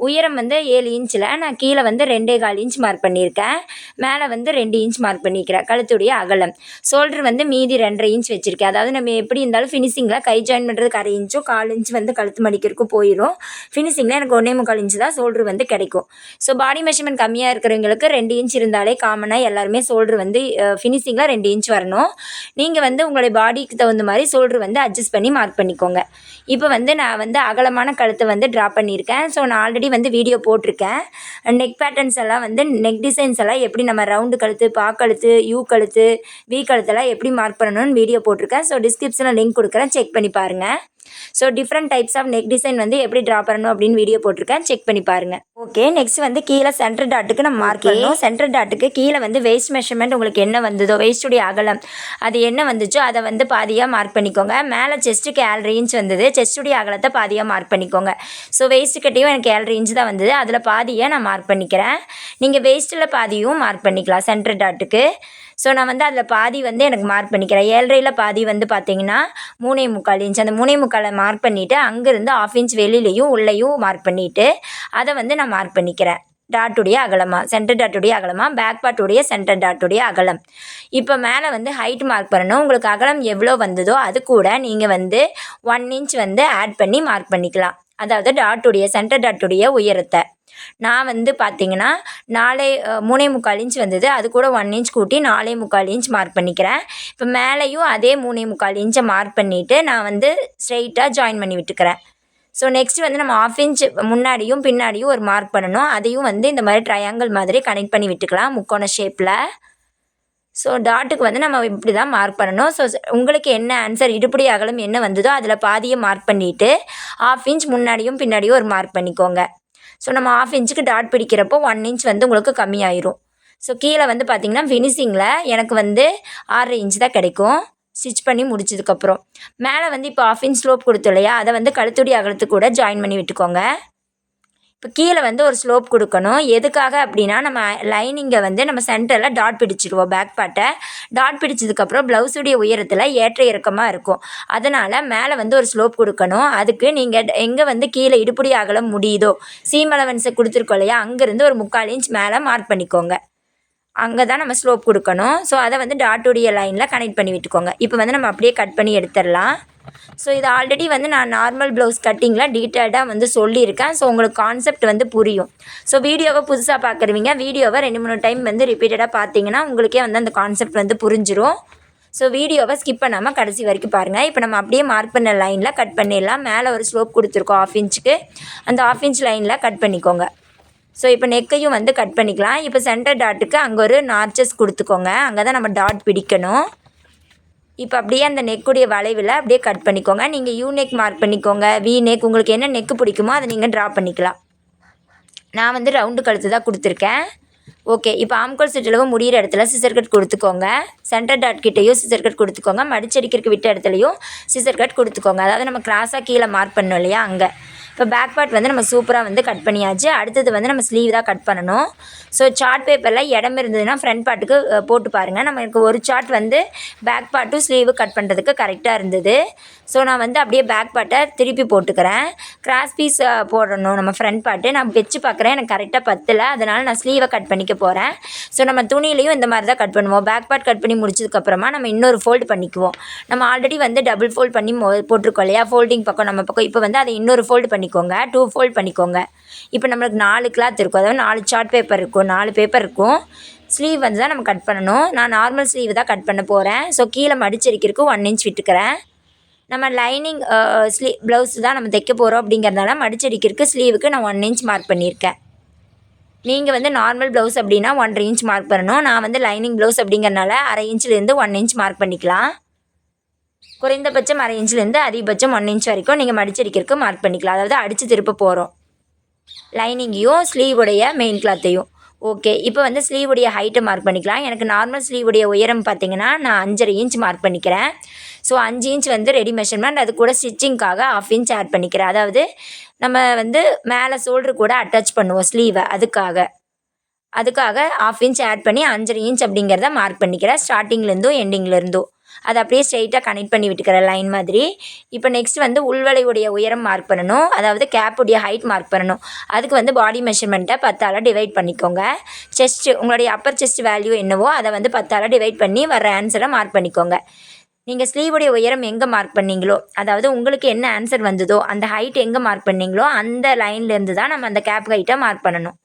உயரம் வந்து 7 இன்ச்சில் நான் கீழே வந்து 2.25 இன்ச் மார்க் பண்ணியிருக்கேன். மேலே வந்து 2 இன்ச் மார்க் பண்ணிக்கிறேன் கழுத்துடைய அகலம். ஷோல்டர் வந்து மீதி 2.5 இன்ச் வச்சுருக்கேன். அதாவது நம்ம எப்படி இருந்தாலும் ஃபினிஷிங்கில் கை ஜாயின் பண்ணுறதுக்கு 1/2 இன்ச்சோ 1/4 இன்ச் வந்து கழுத்து மடிக்கிறதுக்கும் போயிடும். ஃபினிஷிங்கில் எனக்கு 1.25 இன்ச் தான் ஷோல்டர் வந்து கிடைக்கும். ஸோ பாடி மெஷர்மெண்ட் கம்மியாக இருக்கிறவங்களுக்கு 2 இன்ச் இருந்தாலே காமனாக எல்லாருமே ஷோல்டர் வந்து ஃபினிஷிங்கில் 2 இன்ச் வரணும். நீங்கள் வந்து உங்களுடைய பாடிக்கு தகுந்த மாதிரி ஷோல்டர் வந்து அட்ஜஸ்ட் பண்ணி மார்க் பண்ணிக்கோங்க. இப்போ வந்து நான் வந்து அகலமான கழுத்தை வந்து ட்ரா பண்ணியிருக்கேன். ஸோ நான் ஆல்ரெடி வந்து வீடியோ போட்டிருக்கேன். நெக் பேட்டர்ன்ஸ் எல்லாம் வந்து நெக் டிசைன்ஸ் எல்லாம் எப்படி நம்ம ரவுண்டு கழுத்து, பாக்கழுத்து, யூ கழுத்து, வி கழுத்தெல்லாம் எப்படி மார்க் பண்ணணும்னு வீடியோ போட்டிருக்கேன். ஸோ டிஸ்கிரிப்ஷனில் லிங்க் கொடுக்குறேன், செக் பண்ணி பாருங்கள். So different types of neck design வந்து எப்படி ட்ரா பண்ணணும் அப்படின்னு வீடியோ போட்டிருக்கேன், செக் பண்ணி பாருங்கள். ஓகே, நெக்ஸ்ட் வந்து கீழே சென்டர் டாட்டுக்கு நம்ம மார்க் பண்ணணும். சென்டர் டாட்டுக்கு கீழே வந்து வேஸ்ட் மெஷர்மெண்ட் உங்களுக்கு என்ன வந்ததோ, வேஸ்ட்டுடைய அகலம் அது என்ன வந்துச்சோ அதை வந்து பாதியாக மார்க் பண்ணிக்கோங்க. மேலே செஸ்ட்டுக்கு 7.5 இன்ச் வந்தது, செஸ்ட்டுடைய அகலத்தை பாதியாக மார்க் பண்ணிக்கோங்க. ஸோ வேஸ்ட்டு கட்டியும் எனக்கு 7.5 இன்ச் தான் வந்தது, அதில் பாதியை நான் மார்க் பண்ணிக்கிறேன். நீங்கள் வேஸ்ட்டில் பாதியும் மார்க் பண்ணிக்கலாம் சென்டர் டாட்டுக்கு. ஸோ நான் வந்து அதில் பாதி வந்து எனக்கு மார்க் பண்ணிக்கிறேன். 7.5 பாதி வந்து பார்த்தீங்கன்னா 3.25 இன்ச். அந்த 3.25 மார்க் பண்ணிவிட்டு அங்கேருந்து 1/2 இன்ச் வெளியிலையும் உள்ளேயும் மார்க் பண்ணிவிட்டு அதை வந்து நான் மார்க் பண்ணிக்கிறேன். டாட்டுடைய அகலமாக, சென்டர் டாட்டுடைய அகலமாக, பேக் பார்ட்டுடைய சென்டர் டாட்டுடைய அகலம். இப்போ மேலே வந்து ஹைட் மார்க் பண்ணணும். உங்களுக்கு அகலம் எவ்வளோ வந்ததோ அது கூட நீங்கள் வந்து 1 இன்ச் வந்து ஆட் பண்ணி மார்க் பண்ணிக்கலாம். அதாவது டாட்டுடைய சென்டர் டாட்டுடைய உயரத்தை நான் வந்து பார்த்தீங்கன்னா 3.25 இன்ச் வந்தது, அது கூட 1 இன்ச் கூட்டி 4.25 இன்ச் மார்க் பண்ணிக்கிறேன். இப்போ மேலேயும் அதே 3.25 இன்ச்சை மார்க் பண்ணிவிட்டு நான் வந்து ஸ்ட்ரெயிட்டாக ஜாயின் பண்ணி விட்டுக்கிறேன். ஸோ நெக்ஸ்ட் வந்து நம்ம 1/2 இன்ச் முன்னாடியும் பின்னாடியும் ஒரு மார்க் பண்ணணும். அதையும் வந்து இந்த மாதிரி ட்ரையாங்கிள் மாதிரி கனெக்ட் பண்ணி விட்டுக்கலாம் முக்கோண ஷேப்பில். ஸோ டாட்டுக்கு வந்து நம்ம இப்படி தான் மார்க் பண்ணணும். ஸோ உங்களுக்கு என்ன ஆன்சர் இடுப்படி அகலம் என்ன வந்ததோ அதில் பாதியை மார்க் பண்ணிவிட்டு 1/2 இன்ச் முன்னாடியும் பின்னாடியும் ஒரு மார்க் பண்ணிக்கோங்க. ஸோ நம்ம 1/2 இன்ச்சுக்கு டாட் பிடிக்கிறப்போ 1 இன்ச் வந்து உங்களுக்கு கம்மியாயிரும். ஸோ கீழே வந்து பார்த்திங்கன்னா ஃபினிஷிங்கில் எனக்கு வந்து 6.5 இன்ச் தான் கிடைக்கும் ஸ்டிச் பண்ணி முடிச்சதுக்கப்புறம். மேலே வந்து இப்போ 1/2 இன்ச் ஸ்லோப் கொடுத்தோம் இல்லையா, அதை வந்து கழுத்துடைய அகலத்துக்கு கூட ஜாயின் பண்ணி விட்டுக்கோங்க. இப்போ கீழே வந்து ஒரு ஸ்லோப் கொடுக்கணும். எதுக்காக அப்படின்னா நம்ம லைனிங்கை வந்து நம்ம சென்டரில் டாட் பிடிச்சிடுவோம். பேக் பார்ட்டை டாட் பிடிச்சதுக்கப்புறம் ப்ளவுஸுடைய உயரத்தில் ஏற்ற இறக்கமாக இருக்கும். அதனால் மேலே வந்து ஒரு ஸ்லோப் கொடுக்கணும். அதுக்கு நீங்கள் எங்கே வந்து கீழே இடுப்புடி அகலம் முடியுதோ, சீம் அலவன்ஸை கொடுத்துருக்கோம் இல்லையா, அங்கேருந்து ஒரு 3/4 இன்ச் மேலே மார்க் பண்ணிக்கோங்க. அங்கே தான் நம்ம ஸ்லோப் கொடுக்கணும். ஸோ அதை வந்து டாட்டுடைய லைனில் கனெக்ட் பண்ணி விட்டுக்கோங்க. இப்போ வந்து நம்ம அப்படியே கட் பண்ணி எடுத்துடலாம். ஸோ இது ஆல்ரெடி வந்து நான் நார்மல் ப்ளவுஸ் கட்டிங்கில் டீட்டெயில்டாக வந்து சொல்லியிருக்கேன். ஸோ உங்களுக்கு கான்செப்ட் வந்து புரியும். ஸோ வீடியோவை புதுசாக பார்க்குறவங்க வீடியோவை 2-3 டைம் வந்து ரிப்பீட்டடாக பார்த்தீங்கன்னா உங்களுக்கே வந்து அந்த கான்செப்ட் வந்து புரிஞ்சிடும். ஸோ வீடியோவை ஸ்கிப் பண்ணாமல் கடைசி வரைக்கும் பாருங்கள். இப்போ நம்ம அப்படியே மார்க் பண்ண லைனில் கட் பண்ணிடலாம். மேலே ஒரு ஸ்லோப் கொடுத்துருக்கோம் 1/2 இன்ச்சுக்கு, அந்த 1/2 இன்ச் லைனில் கட் பண்ணிக்கோங்க. ஸோ இப்போ நெக்கையும் வந்து கட் பண்ணிக்கலாம். இப்போ சென்டர் டாட்டுக்கு அங்கே ஒரு நார்ச்சஸ் கொடுத்துக்கோங்க, அங்கே தான் நம்ம டாட் பிடிக்கணும். இப்போ அப்படியே அந்த நெக்குடைய வளைவில் அப்படியே கட் பண்ணிக்கோங்க. நீங்கள் யூ நெக் மார்க் பண்ணிக்கோங்க, வி நெக், உங்களுக்கு என்ன நெக்கு பிடிக்குமோ அதை நீங்கள் ட்ரா பண்ணிக்கலாம். நான் வந்து ரவுண்டு கழுத்து தான் கொடுத்துருக்கேன். ஓகே, இப்போ ஆம்கோல் சுற்றளவு முடிகிற இடத்துல சிசர் கட் கொடுத்துக்கோங்க. சென்டர் டாட் கிட்டையும் சிசர் கட் கொடுத்துக்கோங்க. மடிச்சடிக்கிறதுக்கு விட்ட இடத்துலையும் சிசர் கட் கொடுத்துக்கோங்க. அதாவது நம்ம கிராஸாக கீழே மார்க் பண்ணோம் இல்லையா, அங்கே. இப்போ பேக் பார்ட் வந்து நம்ம சூப்பராக வந்து கட் பண்ணியாச்சு. அடுத்தது வந்து நம்ம ஸ்லீவ் தான் கட் பண்ணணும். ஸோ சார்ட் பேப்பரில் இடம் இருந்ததுன்னா ஃப்ரண்ட் பார்ட்டுக்கு போட்டு பாருங்கள். நமக்கு ஒரு சார்ட் வந்து பேக் பார்ட்டும் ஸ்லீவு கட் பண்ணுறதுக்கு கரெக்டாக இருந்தது. ஸோ நான் வந்து அப்படியே பேக் பார்ட்டை திருப்பி போட்டுக்கிறேன். கிராஸ் பீஸ் போடணும் நம்ம ஃப்ரண்ட் பார்ட்டு. நான் வச்சு பார்க்குறேன், எனக்கு கரெக்டாக பத்தலை, அதனால் நான் ஸ்லீவை கட் பண்ணிக்க போகிறேன். ஸோ நம்ம துணியிலையும் இந்த மாதிரி தான் கட் பண்ணுவோம். பேக் பார்ட் கட் பண்ணி முடிச்சதுக்கப்புறமா நம்ம இன்னொரு ஃபோல்டு பண்ணிக்குவோம். நம்ம ஆல்ரெடி வந்து டபுள் ஃபோல்ட் பண்ணி போட்டிருக்கோம் இல்லையா, ஃபோல்டிங் பக்கம் நம்ம பக்கம். இப்போ வந்து அதை இன்னொரு ஃபோல்டு பண்ணிக்கோங்க, 2 ஃபோல்ட் பண்ணிக்கோங்க. இப்போ நம்மளுக்கு 4 கிளாத் இருக்கும், அதாவது 4 சார்ட் பேப்பர் இருக்கும், 4 பேப்பர் இருக்கும். ஸ்லீவ் வந்து தான் நம்ம கட் பண்ணணும். நான் நார்மல் ஸ்லீவ் தான் கட் பண்ண போகிறேன். ஸோ கீழே மடிச்சடிக்கிறதுக்கு 1 இன்ச் விட்டுக்கிறேன். நம்ம லைனிங் ப்ளவுஸ் தான் நம்ம தைக்க போகிறோம் அப்படிங்கிறதுனால மடிச்சடிக்கிறதுக்கு ஸ்லீவுக்கு நான் 1 இன்ச் மார்க் பண்ணியிருக்கேன். நீங்கள் வந்து நார்மல் ப்ளவுஸ் அப்படின்னா 1.5 இன்ச் மார்க் பண்ணணும். நான் வந்து லைனிங் ப்ளவுஸ் அப்படிங்கிறனால 1/2 இன்ச்லேருந்து 1 இன்ச் மார்க் பண்ணிக்கலாம். குறைந்தபட்சம் 1/2 இன்ச்லேருந்து அதிகபட்சம் 1 இன்ச் வரைக்கும் நீங்கள் மடிச்சடிக்கிறதுக்கு மார்க் பண்ணிக்கலாம். அதாவது அடித்து திருப்ப போகிறோம் லைனிங்கையும் ஸ்லீவுடைய மெயின் கிளாத்தையும். ஓகே, இப்போ வந்து ஸ்லீவுடைய ஹைட்டை மார்க் பண்ணிக்கலாம். எனக்கு நார்மல் ஸ்லீவுடைய உயரம் பார்த்திங்கன்னா நான் 5.5 இன்ச் மார்க் பண்ணிக்கிறேன். ஸோ 5 இன்ச் வந்து ரெடி மெஷர்மெண்ட், அது கூட ஸ்டிச்சிங்காக 1/2 இன்ச் ஆட் பண்ணிக்கிறேன். அதாவது நம்ம வந்து மேலே ஷோல்டர் கூட அட்டாச் பண்ணுவோம் ஸ்லீவை, அதுக்காக 1/2 இன்ச் ஆட் பண்ணி 5.5 இன்ச் அப்படிங்கிறத மார்க் பண்ணிக்கிறேன். ஸ்டார்டிங்லேருந்தும் எண்டிங்லேருந்தும் அதை அப்படியே ஸ்ட்ரெயிட்டாக கனெக்ட் பண்ணி விட்டுக்கிறேன் லைன் மாதிரி. இப்போ நெக்ஸ்ட் வந்து உள்வளைவுடைய உயரம் மார்க் பண்ணணும், அதாவது கேப்புடைய ஹைட் மார்க் பண்ணணும். அதுக்கு வந்து பாடி மெஷர்மெண்ட்டை 10ஆல் டிவைட் பண்ணிக்கோங்க. செஸ்ட்டு, உங்களுடைய அப்பர் செஸ்ட் வேல்யூ என்னவோ அதை வந்து 10ஆல் டிவைட் பண்ணி வர ஆன்சரை மார்க் பண்ணிக்கோங்க. நீங்கள் ஸ்லீவுடைய உயரம் எங்கே மார்க் பண்ணீங்களோ, அதாவது உங்களுக்கு என்ன ஆன்சர் வந்ததோ அந்த ஹைட் எங்கே மார்க் பண்ணீங்களோ அந்த லைன்லேருந்து தான் நம்ம அந்த கேப் ஹைட்டை மார்க் பண்ணணும்.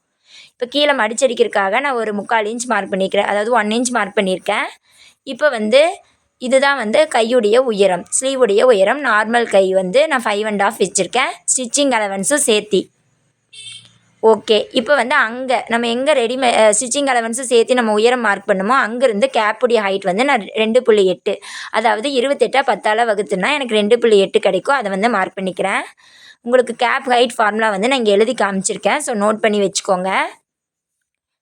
இப்போ கீழே மடிச்சடிக்கிறதுக்காக நான் ஒரு 3/4 இன்ச் மார்க் பண்ணியிருக்கிறேன், அதாவது 1 இன்ச் மார்க் பண்ணியிருக்கேன். இப்போ வந்து இதுதான் வந்து கையுடைய உயரம், ஸ்லீவுடைய உயரம். நார்மல் கை வந்து நான் 5.5 வச்சுருக்கேன், ஸ்டிச்சிங் அலவன்ஸும் சேர்த்தி. ஓகே, இப்போ வந்து அங்கே நம்ம எங்கே ஸ்டிச்சிங் அலவன்ஸும் சேர்த்து நம்ம உயரம் மார்க் பண்ணுமோ அங்கேருந்து கேப்புடைய ஹைட் வந்து நான் 2.8, அதாவது 28 10ஆல் வகுத்துனா எனக்கு 2.8 கிடைக்கும். அதை வந்து மார்க் பண்ணிக்கிறேன். உங்களுக்கு கேப் ஹைட் ஃபார்முலா வந்து நான் இங்கே எழுதி காமிச்சிருக்கேன், ஸோ நோட் பண்ணி வச்சுக்கோங்க.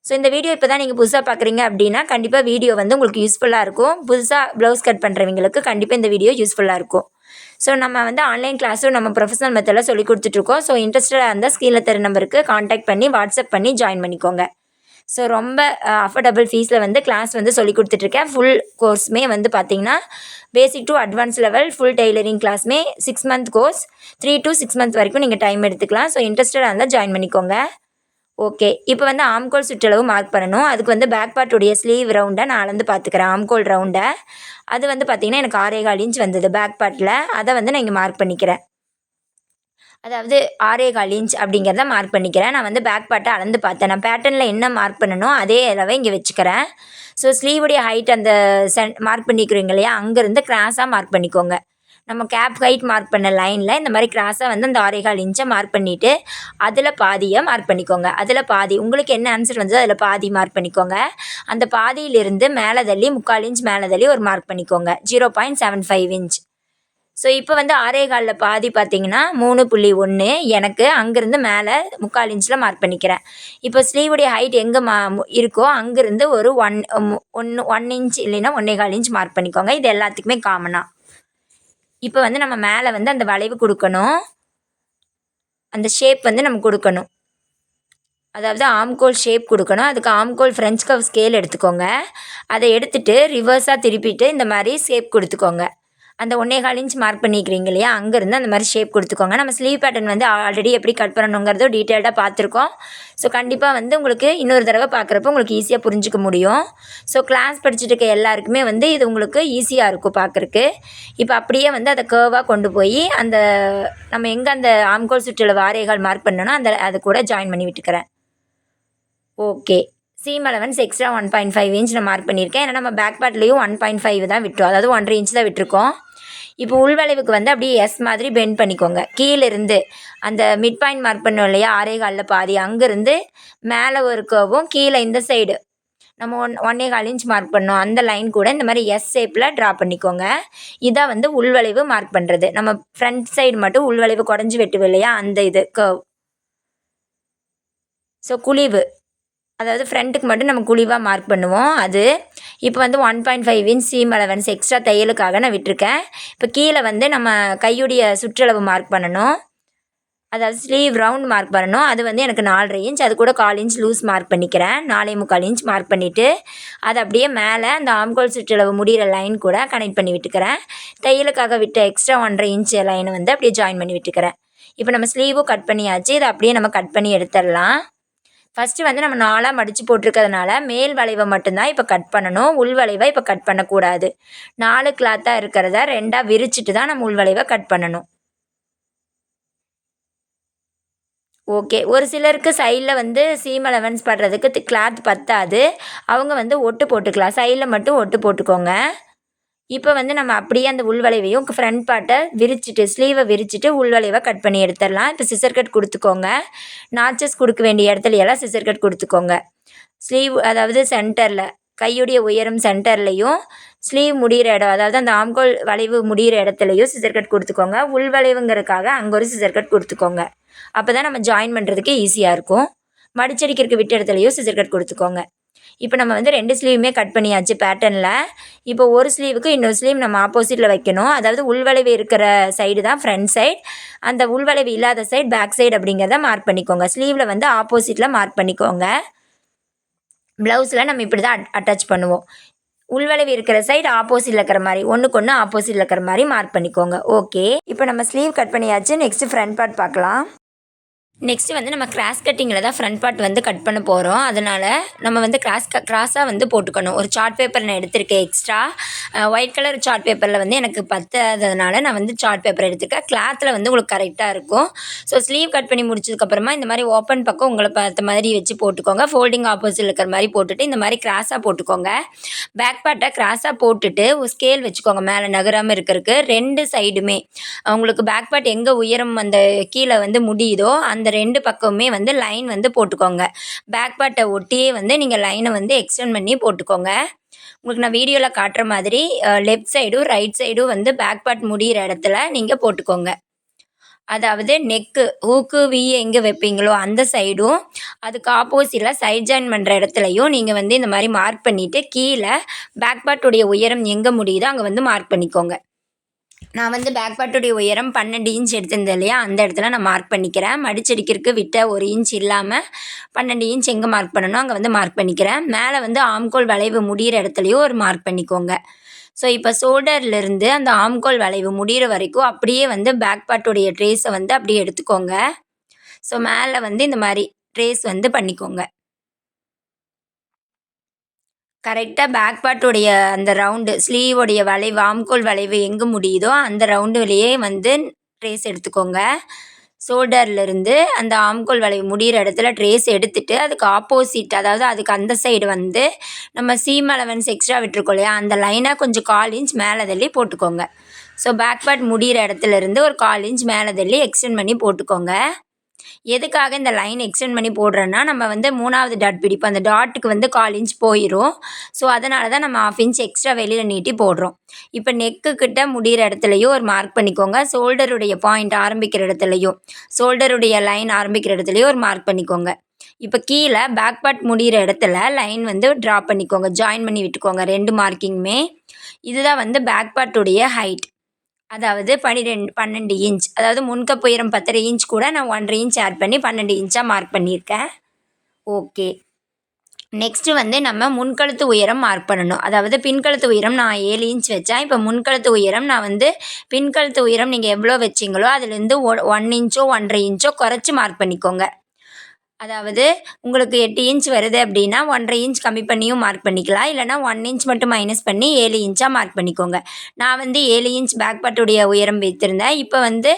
ஸோ இந்த வீடியோ இப்போ தான் நீங்கள் புதுசாக பார்க்குறீங்க அப்படின்னா கண்டிப்பாக வீடியோ வந்து உங்களுக்கு யூஸ்ஃபுல்லாக இருக்கும். புதுசாக ப்ளவுஸ் கட் பண்ணுறவங்களுக்கு கண்டிப்பாக இந்த வீடியோ யூஸ்ஃபுல்லாக இருக்கும். ஸோ நம்ம வந்து ஆன்லைன் கிளாஸும் நம்ம ப்ரொஃபஷனல் மெத்தடில் சொல்லி கொடுத்துட்ருக்கோம். ஸோ இன்ட்ரெஸ்டடாக இருந்தால் ஸ்க்ரீனில் தர நம்பருக்கு காண்டாக்ட் பண்ணி வாட்ஸ்அப் பண்ணி ஜாயின் பண்ணிக்கோங்க. ஸோ ரொம்ப அஃபோர்டபுள் ஃபீஸில் வந்து கிளாஸ் வந்து சொல்லி கொடுத்துட்ருக்கேன். ஃபுல் கோர்ஸுமே வந்து பார்த்திங்கன்னா basic to advance level full tailoring கிளாஸுமே 6 மந்த் கோர்ஸ், 3 to 6 மந்த் வரைக்கும் நீங்கள் டைம் எடுத்துக்கலாம். ஸோ இன்ட்ரெஸ்டடாக இருந்தால் ஜாயின் பண்ணிக்கோங்க. ஓகே, இப்போ வந்து ஆம்கோல் சுற்றளவு மார்க் பண்ணணும். அதுக்கு வந்து பேக் பார்ட்டுடைய ஸ்லீவ் ரவுண்டை நான் அளந்து பார்த்துக்கிறேன். ஆம்கோல் ரவுண்டை அது வந்து பார்த்திங்கன்னா எனக்கு 6.25 இன்ச் வந்தது பேக் பார்ட்டில். அதை வந்து நான் இங்கே மார்க் பண்ணிக்கிறேன், அதாவது 6.25 இன்ச் அப்படிங்கிறத மார்க் பண்ணிக்கிறேன். நான் வந்து பேக் பார்ட்டை அளந்து பார்த்தேன். நான் பேட்டர்னில் என்ன மார்க் பண்ணணும் அதே அளவை இங்கே வச்சுக்கிறேன். ஸோ ஸ்லீவுடைய ஹைட் அந்த மார்க் பண்ணிக்கிறீங்க இல்லையா, அங்கேருந்து கிராஸாக மார்க் பண்ணிக்கோங்க. நம்ம கேப் ஹைட் மார்க் பண்ண லைனில் இந்த மாதிரி கிராஸாக வந்து அந்த 6.25 இன்ச்சை மார்க் பண்ணிவிட்டு அதில் பாதியை மார்க் பண்ணிக்கோங்க. அதில் பாதி உங்களுக்கு என்ன ஆன்சர் வந்ததோ அதில் பாதி மார்க் பண்ணிக்கோங்க. அந்த பாதியிலிருந்து மேலே தள்ளி 3/4 இன்ச் மேலே தள்ளி ஒரு மார்க் பண்ணிக்கோங்க, 0.75 இன்ச். ஸோ இப்போ வந்து 6.25 பாதி பார்த்திங்கன்னா 3.1 எனக்கு அங்கேருந்து மேலே 3/4 இன்ச்சில் மார்க் பண்ணிக்கிறேன். இப்போ ஸ்லீவுடைய ஹைட் எங்கே இருக்கோ அங்கேருந்து ஒரு 1 இன்ச் இல்லைன்னா 1.25 இன்ச் மார்க் பண்ணிக்கோங்க. இது எல்லாத்துக்குமே காமனாக. இப்போ வந்து நம்ம மேலே வந்து அந்த வளைவு கொடுக்கணும், அந்த ஷேப் வந்து நம்ம கொடுக்கணும், அதாவது ஆம்கோல் ஷேப் கொடுக்கணும். அதுக்கு ஆம்கோல் ஃப்ரெஞ்ச் கவ் ஸ்கேல் எடுத்துக்கோங்க. அதை எடுத்துகிட்டு ரிவர்ஸாக திருப்பிட்டு இந்த மாதிரி ஷேப் கொடுத்துக்கோங்க. அந்த 1.25 இன்ச் மார்க் பண்ணிக்கிறீங்க இல்லையா, அங்கேருந்து அந்த மாதிரி ஷேப் கொடுத்துக்கோங்க. நம்ம ஸ்லீவ் பேட்டர்ன் வந்து ஆல்ரெடி எப்படி கட் பண்ணணுங்கிறதோ டீட்டெயில்டாக பார்த்துருக்கோம். ஸோ கண்டிப்பாக வந்து உங்களுக்கு இன்னொரு தடவை பார்க்குறப்ப உங்களுக்கு ஈஸியாக புரிஞ்சிக்க முடியும். ஸோ கிளாஸ் படிச்சுட்டு இருக்க எல்லாருக்குமே வந்து இது உங்களுக்கு ஈஸியாக இருக்கும் பார்க்குறக்கு. இப்போ அப்படியே வந்து அதை கர்வாக கொண்டு போய் அந்த நம்ம எங்கே அந்த ஆம்கோல் சுற்றளவு 6.25 மார்க் பண்ணணும் அது கூட ஜாயின் பண்ணி விட்டுக்கிறேன். Okay, seam allowance extra 1.5 inch நான் மார்க் பண்ணியிருக்கேன். ஏன்னா நம்ம பேக் பார்ட்லேயும் 1.5 தான் விட்டோம், அதாவது 1.5 இன்ச் தான் விட்டுருக்கோம். இப்போ உள்வளைவுக்கு வந்து அப்படியே எஸ் மாதிரி பெண்ட் பண்ணிக்கோங்க. கீழேருந்து அந்த மிட் பாயிண்ட் மார்க் பண்ணோம் இல்லையா, 6.25 பாதி, அங்கேருந்து மேலே ஒரு கர்வும், கீழே இந்த சைடு நம்ம 1.25 இன்ச் மார்க் பண்ணோம் அந்த லைன் கூட இந்த மாதிரி எஸ் ஷேப்பில் ட்ரா பண்ணிக்கோங்க. இதான் வந்து உள்வளைவு மார்க் பண்ணுறது. நம்ம ஃப்ரண்ட் சைடு மட்டும் உள்வளைவு குடஞ்சி வெட்டுவோம் இல்லையா, அந்த இது கர்வ். ஸோ குழிவு, அதாவது ஃப்ரண்ட்டுக்கு மட்டும் நம்ம குழிவாக மார்க் பண்ணுவோம் அது. இப்போ வந்து 1.5 இன்ச் சீம் அலவன்ஸ் எக்ஸ்ட்ரா தையலுக்காக நான் விட்டுருக்கேன். இப்போ கீழே வந்து நம்ம கையுடைய சுற்றளவு மார்க் பண்ணணும், அதாவது ஸ்லீவ் ரவுண்ட் மார்க் பண்ணணும். அது வந்து எனக்கு 4.5 இன்ச், அது கூட 1/4 இன்ச் லூஸ் மார்க் பண்ணிக்கிறேன். 4.25 இன்ச் மார்க் பண்ணிவிட்டு அதை அப்படியே மேலே அந்த ஆம்கோல் சுற்றளவு முடிகிற லைன் கூட கனெக்ட் பண்ணி விட்டுக்கிறேன். தையலுக்காக விட்ட எக்ஸ்ட்ரா 1.5 இன்ச் லைனை வந்து அப்படியே ஜாயின் பண்ணி விட்டுக்கிறேன். இப்போ நம்ம ஸ்லீவும் கட் பண்ணியாச்சு, இதை அப்படியே நம்ம கட் பண்ணி எடுத்துடலாம். ஃபஸ்ட்டு வந்து நம்ம 4ஆக மடித்து போட்டிருக்கிறதுனால மேல் வளைவை மட்டும்தான் இப்போ கட் பண்ணணும், உள் வளைவை இப்போ கட் பண்ணக்கூடாது. 4 கிளாத்தாக இருக்கிறத 2ஆக விரிச்சிட்டு தான் நம்ம உள் வளைவை கட் பண்ணணும். ஓகே, ஒரு சிலருக்கு சைடில் வந்து சீம் அலவன்ஸ் படுறதுக்கு கிளாத் பத்தாது, அவங்க வந்து ஒட்டு போட்டுக்கலாம், சைடில் மட்டும் ஒட்டு போட்டுக்கோங்க. இப்போ வந்து நம்ம அப்படியே அந்த உள்வளைவையும் ஃப்ரண்ட் பார்ட்டை விரிச்சிட்டு ஸ்லீவை விரிச்சிட்டு உள்வளைவை கட் பண்ணி எடுத்துடலாம். இப்போ சிசர் கட் கொடுத்துக்கோங்க. நாச்சஸ் கொடுக்க வேண்டிய இடத்துலையெல்லாம் சிசர் கட் கொடுத்துக்கோங்க. ஸ்லீவ் அதாவது சென்டரில் கையுடைய உயரம் சென்டர்லேயும் ஸ்லீவ் முடிகிற இடம், அதாவது அந்த ஆம்கோல் வளைவு முடிகிற இடத்துலையும் சிசர் கட் கொடுத்துக்கோங்க. உள்வளைவுங்கிறதுக்காக அங்கே ஒரு சிசர் கட் கொடுத்துக்கோங்க. அப்போ தான் நம்ம ஜாயின் பண்ணுறதுக்கு ஈஸியாக இருக்கும். மடிச்சடிக்கிறதுக்கு விட்ட இடத்துலையும் சிசர் கட் கொடுத்துக்கோங்க. இப்போ நம்ம வந்து 2 ஸ்லீவுமே கட் பண்ணியாச்சு பேட்டர்னில். இப்போ ஒரு ஸ்லீவுக்கு இன்னொரு ஸ்லீவ் நம்ம ஆப்போசிட்டில் வைக்கணும், அதாவது உள்வளைவு இருக்கிற சைடு தான் ஃப்ரண்ட் சைடு, அந்த உள்வளைவு இல்லாத சைடு பேக் சைடு அப்படிங்கிறத மார்க் பண்ணிக்கோங்க. ஸ்லீவில் வந்து ஆப்போசிட்டில் மார்க் பண்ணிக்கோங்க. ப்ளவுஸில் நம்ம இப்படி தான் அட்டாச் பண்ணுவோம். உள்வளைவு இருக்கிற சைடு ஆப்போசிட்டில் இருக்கிற மாதிரி, ஒன்றுக்கு ஒன்று ஆப்போசிட்டில் இருக்கிற மாதிரி மார்க் பண்ணிக்கோங்க. ஓகே, இப்போ நம்ம ஸ்லீவ் கட் பண்ணியாச்சு. நெக்ஸ்ட்டு ஃப்ரண்ட் பார்ட் பார்க்கலாம். நெக்ஸ்ட்டு வந்து நம்ம கிராஸ் கட்டிங்கில் தான் ஃப்ரண்ட் பார்ட் வந்து கட் பண்ண போகிறோம். அதனால் நம்ம வந்து கிராஸாக வந்து போட்டுக்கணும். ஒரு சார்ட் பேப்பர் நான் எடுத்திருக்கேன் எக்ஸ்ட்ரா. ஒயிட் கலர் சார்ட் பேப்பரில் வந்து எனக்கு பத்தாததுனால நான் வந்து சார்ட் பேப்பர் எடுத்துருக்கேன். கிளாத்தில் வந்து உங்களுக்கு கரெக்டாக இருக்கும். ஸோ ஸ்லீவ் கட் பண்ணி முடிச்சதுக்கப்புறமா இந்த மாதிரி ஓப்பன் பக்கம் உங்களை பார்த்த மாதிரி வச்சு போட்டுக்கோங்க. ஃபோல்டிங் ஆப்போசிட்டில் இருக்கிற மாதிரி போட்டுட்டு இந்த மாதிரி கிராஸாக போட்டுக்கோங்க. பேக் பார்ட்டை கிராஸாக போட்டுட்டு ஒரு ஸ்கேல் வச்சுக்கோங்க மேலே நகராமல் இருக்கிறதுக்கு. 2 சைடுமே உங்களுக்கு பேக் பார்ட் எங்கே உயரம் அந்த கீழே வந்து முடியுதோ அந்த 2 பக்கமுமே வந்து லைன் வந்து போட்டுக்கோங்க. பேக் பார்ட்டை ஒட்டியே வந்து நீங்கள் லைனை வந்து எக்ஸ்டெண்ட் பண்ணி போட்டுக்கோங்க. உங்களுக்கு நான் வீடியோவில் காட்டுற மாதிரி லெஃப்ட் சைடும் ரைட் சைடும் வந்து பேக் பார்ட் முடிகிற இடத்துல நீங்கள் போட்டுக்கோங்க. அதாவது நெக்கு ஹூக்கு விஏ எங்கே வைப்பீங்களோ அந்த சைடும், அதுக்கு ஆப்போசிட்டில் சைட் ஜாயின் பண்ணுற இடத்துலையும் நீங்கள் வந்து இந்த மாதிரி மார்க் பண்ணிவிட்டு கீழே பேக் பார்ட்டுடைய உயரம் எங்கே முடியுதோ அங்கே வந்து மார்க் பண்ணிக்கோங்க. நான் வந்து பேக் பார்ட்டுடைய உயரம் 12 இன்ச் எடுத்திருந்தேன் இல்லையா, அந்த இடத்துல நான் மார்க் பண்ணிக்கிறேன். மடிச்சடிக்கிறதுக்கு விட்ட 1 இன்ச் இல்லாமல் 12 இன்ச் எங்கே மார்க் பண்ணணும் அங்கே வந்து மார்க் பண்ணிக்கிறேன். மேலே வந்து ஆம்கோல் வளைவு முடிகிற இடத்துலையும் ஒரு மார்க் பண்ணிக்கோங்க. ஸோ இப்போ ஷோல்டர்லேருந்து அந்த ஆம்கோல் வளைவு முடிகிற வரைக்கும் அப்படியே வந்து பேக் பார்ட்டுடைய ட்ரேஸை வந்து அப்படியே எடுத்துக்கோங்க. ஸோ மேலே வந்து இந்த மாதிரி ட்ரேஸ் வந்து பண்ணிக்கோங்க. கரெக்டாக பேக் பார்ட்டுடைய அந்த ரவுண்டு ஸ்லீவோடைய வளைவு ஆம்கோல் வளைவு எங்கே முடியுதோ அந்த ரவுண்டுலேயே வந்து ட்ரேஸ் எடுத்துக்கோங்க. ஷோல்டர்லேருந்து அந்த ஆம்கோல் வளைவு முடிகிற இடத்துல ட்ரேஸ் எடுத்துகிட்டு அதுக்கு ஆப்போசிட், அதாவது அதுக்கு அந்த சைடு வந்து நம்ம சீம் அலவன்ஸ் எக்ஸ்ட்ரா விட்டுருக்கோம் இல்லையா, அந்த லைனாக கொஞ்சம் 1/4 இன்ச் மேலே தள்ளி போட்டுக்கோங்க. ஸோ பேக் பார்ட் முடிகிற இடத்துலேருந்து ஒரு 1/4 இன்ச் மேலே தள்ளி எக்ஸ்டெண்ட் பண்ணி போட்டுக்கோங்க. எதுக்காக இந்த லைன் எக்ஸ்டெண்ட் பண்ணி போடுறேன்னா, நம்ம வந்து 3வது டாட் பிடிப்போம், அந்த டாட்டுக்கு வந்து 1/4 இன்ச் போயிடும். ஸோ அதனால தான் நம்ம 1/2 இன்ச் எக்ஸ்ட்ரா வெளியில் நீட்டி போடுறோம். இப்போ நெக்கு கிட்ட முடிகிற இடத்துலையும் ஒரு மார்க் பண்ணிக்கோங்க. ஷோல்டருடைய பாயிண்ட் ஆரம்பிக்கிற இடத்துலையும், ஷோல்டருடைய லைன் ஆரம்பிக்கிற இடத்துலையும் ஒரு மார்க் பண்ணிக்கோங்க. இப்போ கீழே பேக் பார்ட் முடிகிற இடத்துல லைன் வந்து ட்ரா பண்ணிக்கோங்க, ஜாயின் பண்ணி விட்டுக்கோங்க 2 மார்க்கிங்குமே. இதுதான் வந்து பேக் பார்ட்டுடைய ஹைட், அதாவது 12 இன்ச், அதாவது முன்கப் உயரம் 10.5 இன்ச் கூட நான் 1.5 இன்ச் ஆட் பண்ணி 12 இன்ச்சாக மார்க் பண்ணியிருக்கேன். ஓகே, நெக்ஸ்ட்டு வந்து நம்ம முன்கழுத்து உயரம் மார்க் பண்ணணும். அதாவது பின்கழுத்து உயரம் நான் 7 இன்ச் வச்சேன். இப்போ முன்கழுத்து உயரம் நான் வந்து பின்கழுத்து உயரம் நீங்கள் எவ்வளோ வச்சிங்களோ அதுலேருந்து 1 இன்ச்சோ 1.5 இன்ச்சோ குறைச்சி மார்க் பண்ணிக்கோங்க. அதாவது உங்களுக்கு 8 இன்ச் வருது அப்படின்னா 1.5 இன்ச் கம்மி பண்ணியும் மார்க் பண்ணிக்கலாம், இல்லைனா 1 இன்ச் மட்டும் மைனஸ் பண்ணி 7 இன்ச்சாக மார்க் பண்ணிக்கோங்க. நான் வந்து 7 இன்ச் பேக் பார்ட்டுடைய உயரம் வைத்திருந்தேன், இப்போ வந்து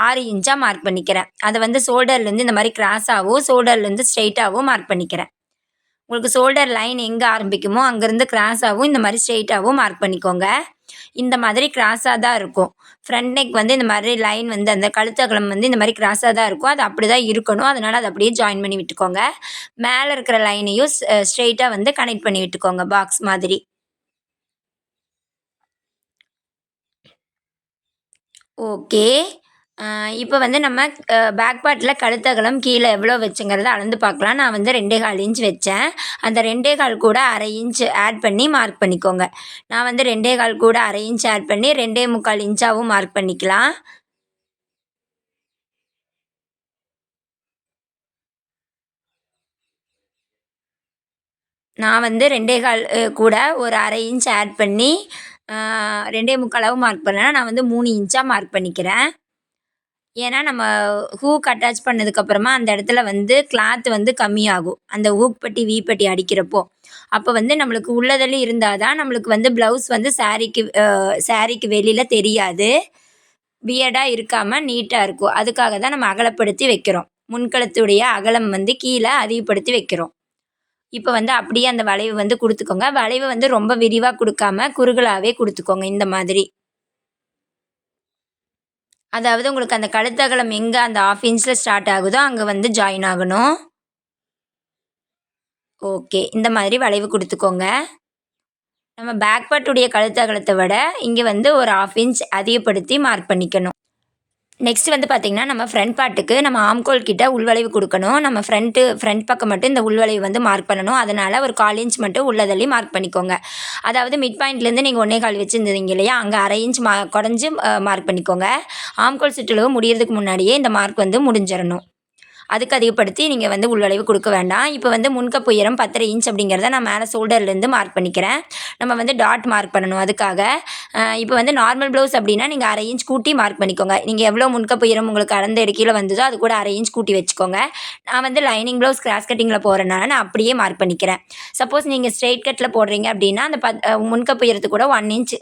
6 இன்ச்சாக மார்க் பண்ணிக்கிறேன். அதை வந்து ஷோல்டர்லேருந்து இந்த மாதிரி கிராஸாகவும் ஷோல்டர்லேருந்து ஸ்ட்ரெயிட்டாகவும் மார்க் பண்ணிக்கிறேன். உங்களுக்கு ஷோல்டர் லைன் எங்கே ஆரம்பிக்குமோ அங்கேருந்து கிராஸாகவும் இந்த மாதிரி ஸ்ட்ரெயிட்டாகவும் மார்க் பண்ணிக்கோங்க. இந்த மாதிரி கிராஸாக தான் இருக்கும். ஃப்ரண்ட் நெக் வந்து இந்த மாதிரி லைன் வந்து அந்த கழுத்து அகலம் வந்து இந்த மாதிரி கிராஸாக தான் இருக்கும். அது அப்படி தான் இருக்கணும். அதனால் அதை அப்படியே ஜாயின் பண்ணி விட்டுக்கோங்க. மேலே இருக்கிற லைனையும் ஸ்ட்ரெயிட்டாக வந்து கனெக்ட் பண்ணி விட்டுக்கோங்க பாக்ஸ் மாதிரி. ஓகே. இப்போ வந்து நம்ம பேக் பார்ட்டில் கழுத்தகலம் கீழே எவ்வளோ வச்சுங்கிறத அளந்து பார்க்கலாம். நான் வந்து 2 1/4 இன்ச் வச்சேன். அந்த 2 1/4 கூட 1/2 இன்ச் ஆட் பண்ணி மார்க் பண்ணிக்கோங்க. நான் வந்து 2 1/4 கூட 1/2 இன்ச் ஆட் பண்ணி 2 3/4 இன்ச்சாகவும் மார்க் பண்ணிக்கலாம். நான் வந்து 2 1/4 கூட ஒரு 1/2 இன்ச் ஆட் பண்ணி 2 3/4 மார்க் பண்ணேன்னா, நான் வந்து 3 இன்ச்சா மார்க் பண்ணிக்கிறேன். ஏன்னா, நம்ம ஹூக் அட்டாச் பண்ணதுக்கப்புறமா அந்த இடத்துல வந்து கிளாத் வந்து கம்மியாகும். அந்த ஹூக் பட்டி, வி பட்டி அடிக்கிறப்போ. அப்போ வந்து நம்மளுக்கு உள்ளதள்ளி இருந்தா தான் நம்மளுக்கு வந்து ப்ளவுஸ் வந்து சாரீக்கு வெளியில தெரியாது. வியர்டா இருக்காம நீட்டா இருக்கும். அதுக்காக தான் நம்ம அகலப்படுத்தி வைக்கிறோம். முன்கழுத்துடைய அகலம் வந்து கீழ அதிகப்படுத்தி வைக்கிறோம். இப்ப வந்து அப்படியே அந்த வளைவு வந்து குடுத்துக்கோங்க. வளைவு வந்து ரொம்ப விரிவா குடுக்காம, குறுகலாவே குடுத்துக்கோங்க இந்த மாதிரி. அதாவது உங்களுக்கு அந்த கழுத்தகலம் எங்க அந்த 1/2 இன்ச்ல ஸ்டார்ட் ஆகுதோ, அங்க வந்து ஜாயின் ஆகணும். ஓகே. இந்த மாதிரி வளைவு குடுத்துக்கோங்க. நம்ம பேக் பார்ட்டுடைய கழுத்தகலத்த விட, இங்க வந்து ஒரு 1/2 இன்ச் அதிகப்படுத்தி மார்க் பண்ணிக்கணும். நெக்ஸ்ட் வந்து பார்த்தீங்கன்னா, நம்ம ஃப்ரண்ட் பார்ட்டுக்கு நம்ம ஆம்கோல் கிட்ட உள்வளைவு குடுக்கணும். நம்ம ஃப்ரண்ட் பக்கம் மட்டும் இந்த உள்வளைவு வந்து மார்க் பண்ணணும். அதனால ஒரு 1/4 இன்ச் மட்டும் உள்ள தள்ளி மார்க் பண்ணிக்கோங்க. அதாவது மிட் பாயிண்ட்லேருந்து நீங்க 1 1/4 வச்சிருந்தீங்க இல்லையா? அங்க 1/2 இன்ச் கொறஞ்சு மார்க் பண்ணிக்கோங்க. ஆம்கோல் சுற்றளவு முடியறதுக்கு முன்னாடியே இந்த மார்க் வந்து முடிஞ்சிரணும். அதுக்கு அதிகப்படுத்தி நீங்க வந்து உள்வளைவு குடுக்க வேண்டாம். இப்போ வந்து முன்கப்பு உயரம் 10 1/2 இன்ச் அப்படிங்கிறத நான் மேலே ஷோல்டர்லேருந்து மார்க் பண்ணிக்கிறேன். நம்ம வந்து டாட் மார்க் பண்ணணும் அதுக்காக. இப்போ வந்து நார்மல் ப்ளவுஸ் அப்படின்னா நீங்க 1/2 இன்ச் கூட்டி மார்க் பண்ணிக்கோங்க. நீங்க எவ்வளோ முன்கப்பு உயரம் உங்களுக்கு அளந்த இடுக்கையில வந்ததோ அது கூட 1/2 இன்ச் கூட்டி வச்சுக்கோங்க. நான் வந்து லைனிங் ப்ளவுஸ் கிராஸ் கட்டிங்கில போடுறனால நான் அப்படியே மார்க் பண்ணிக்கிறேன். சப்போஸ் நீங்க ஸ்ட்ரெயிட் கட்ல போடுறீங்க அப்படின்னா, அந்த முன்கப்பு உயரத்துக்கு கூட 1 இன்ச்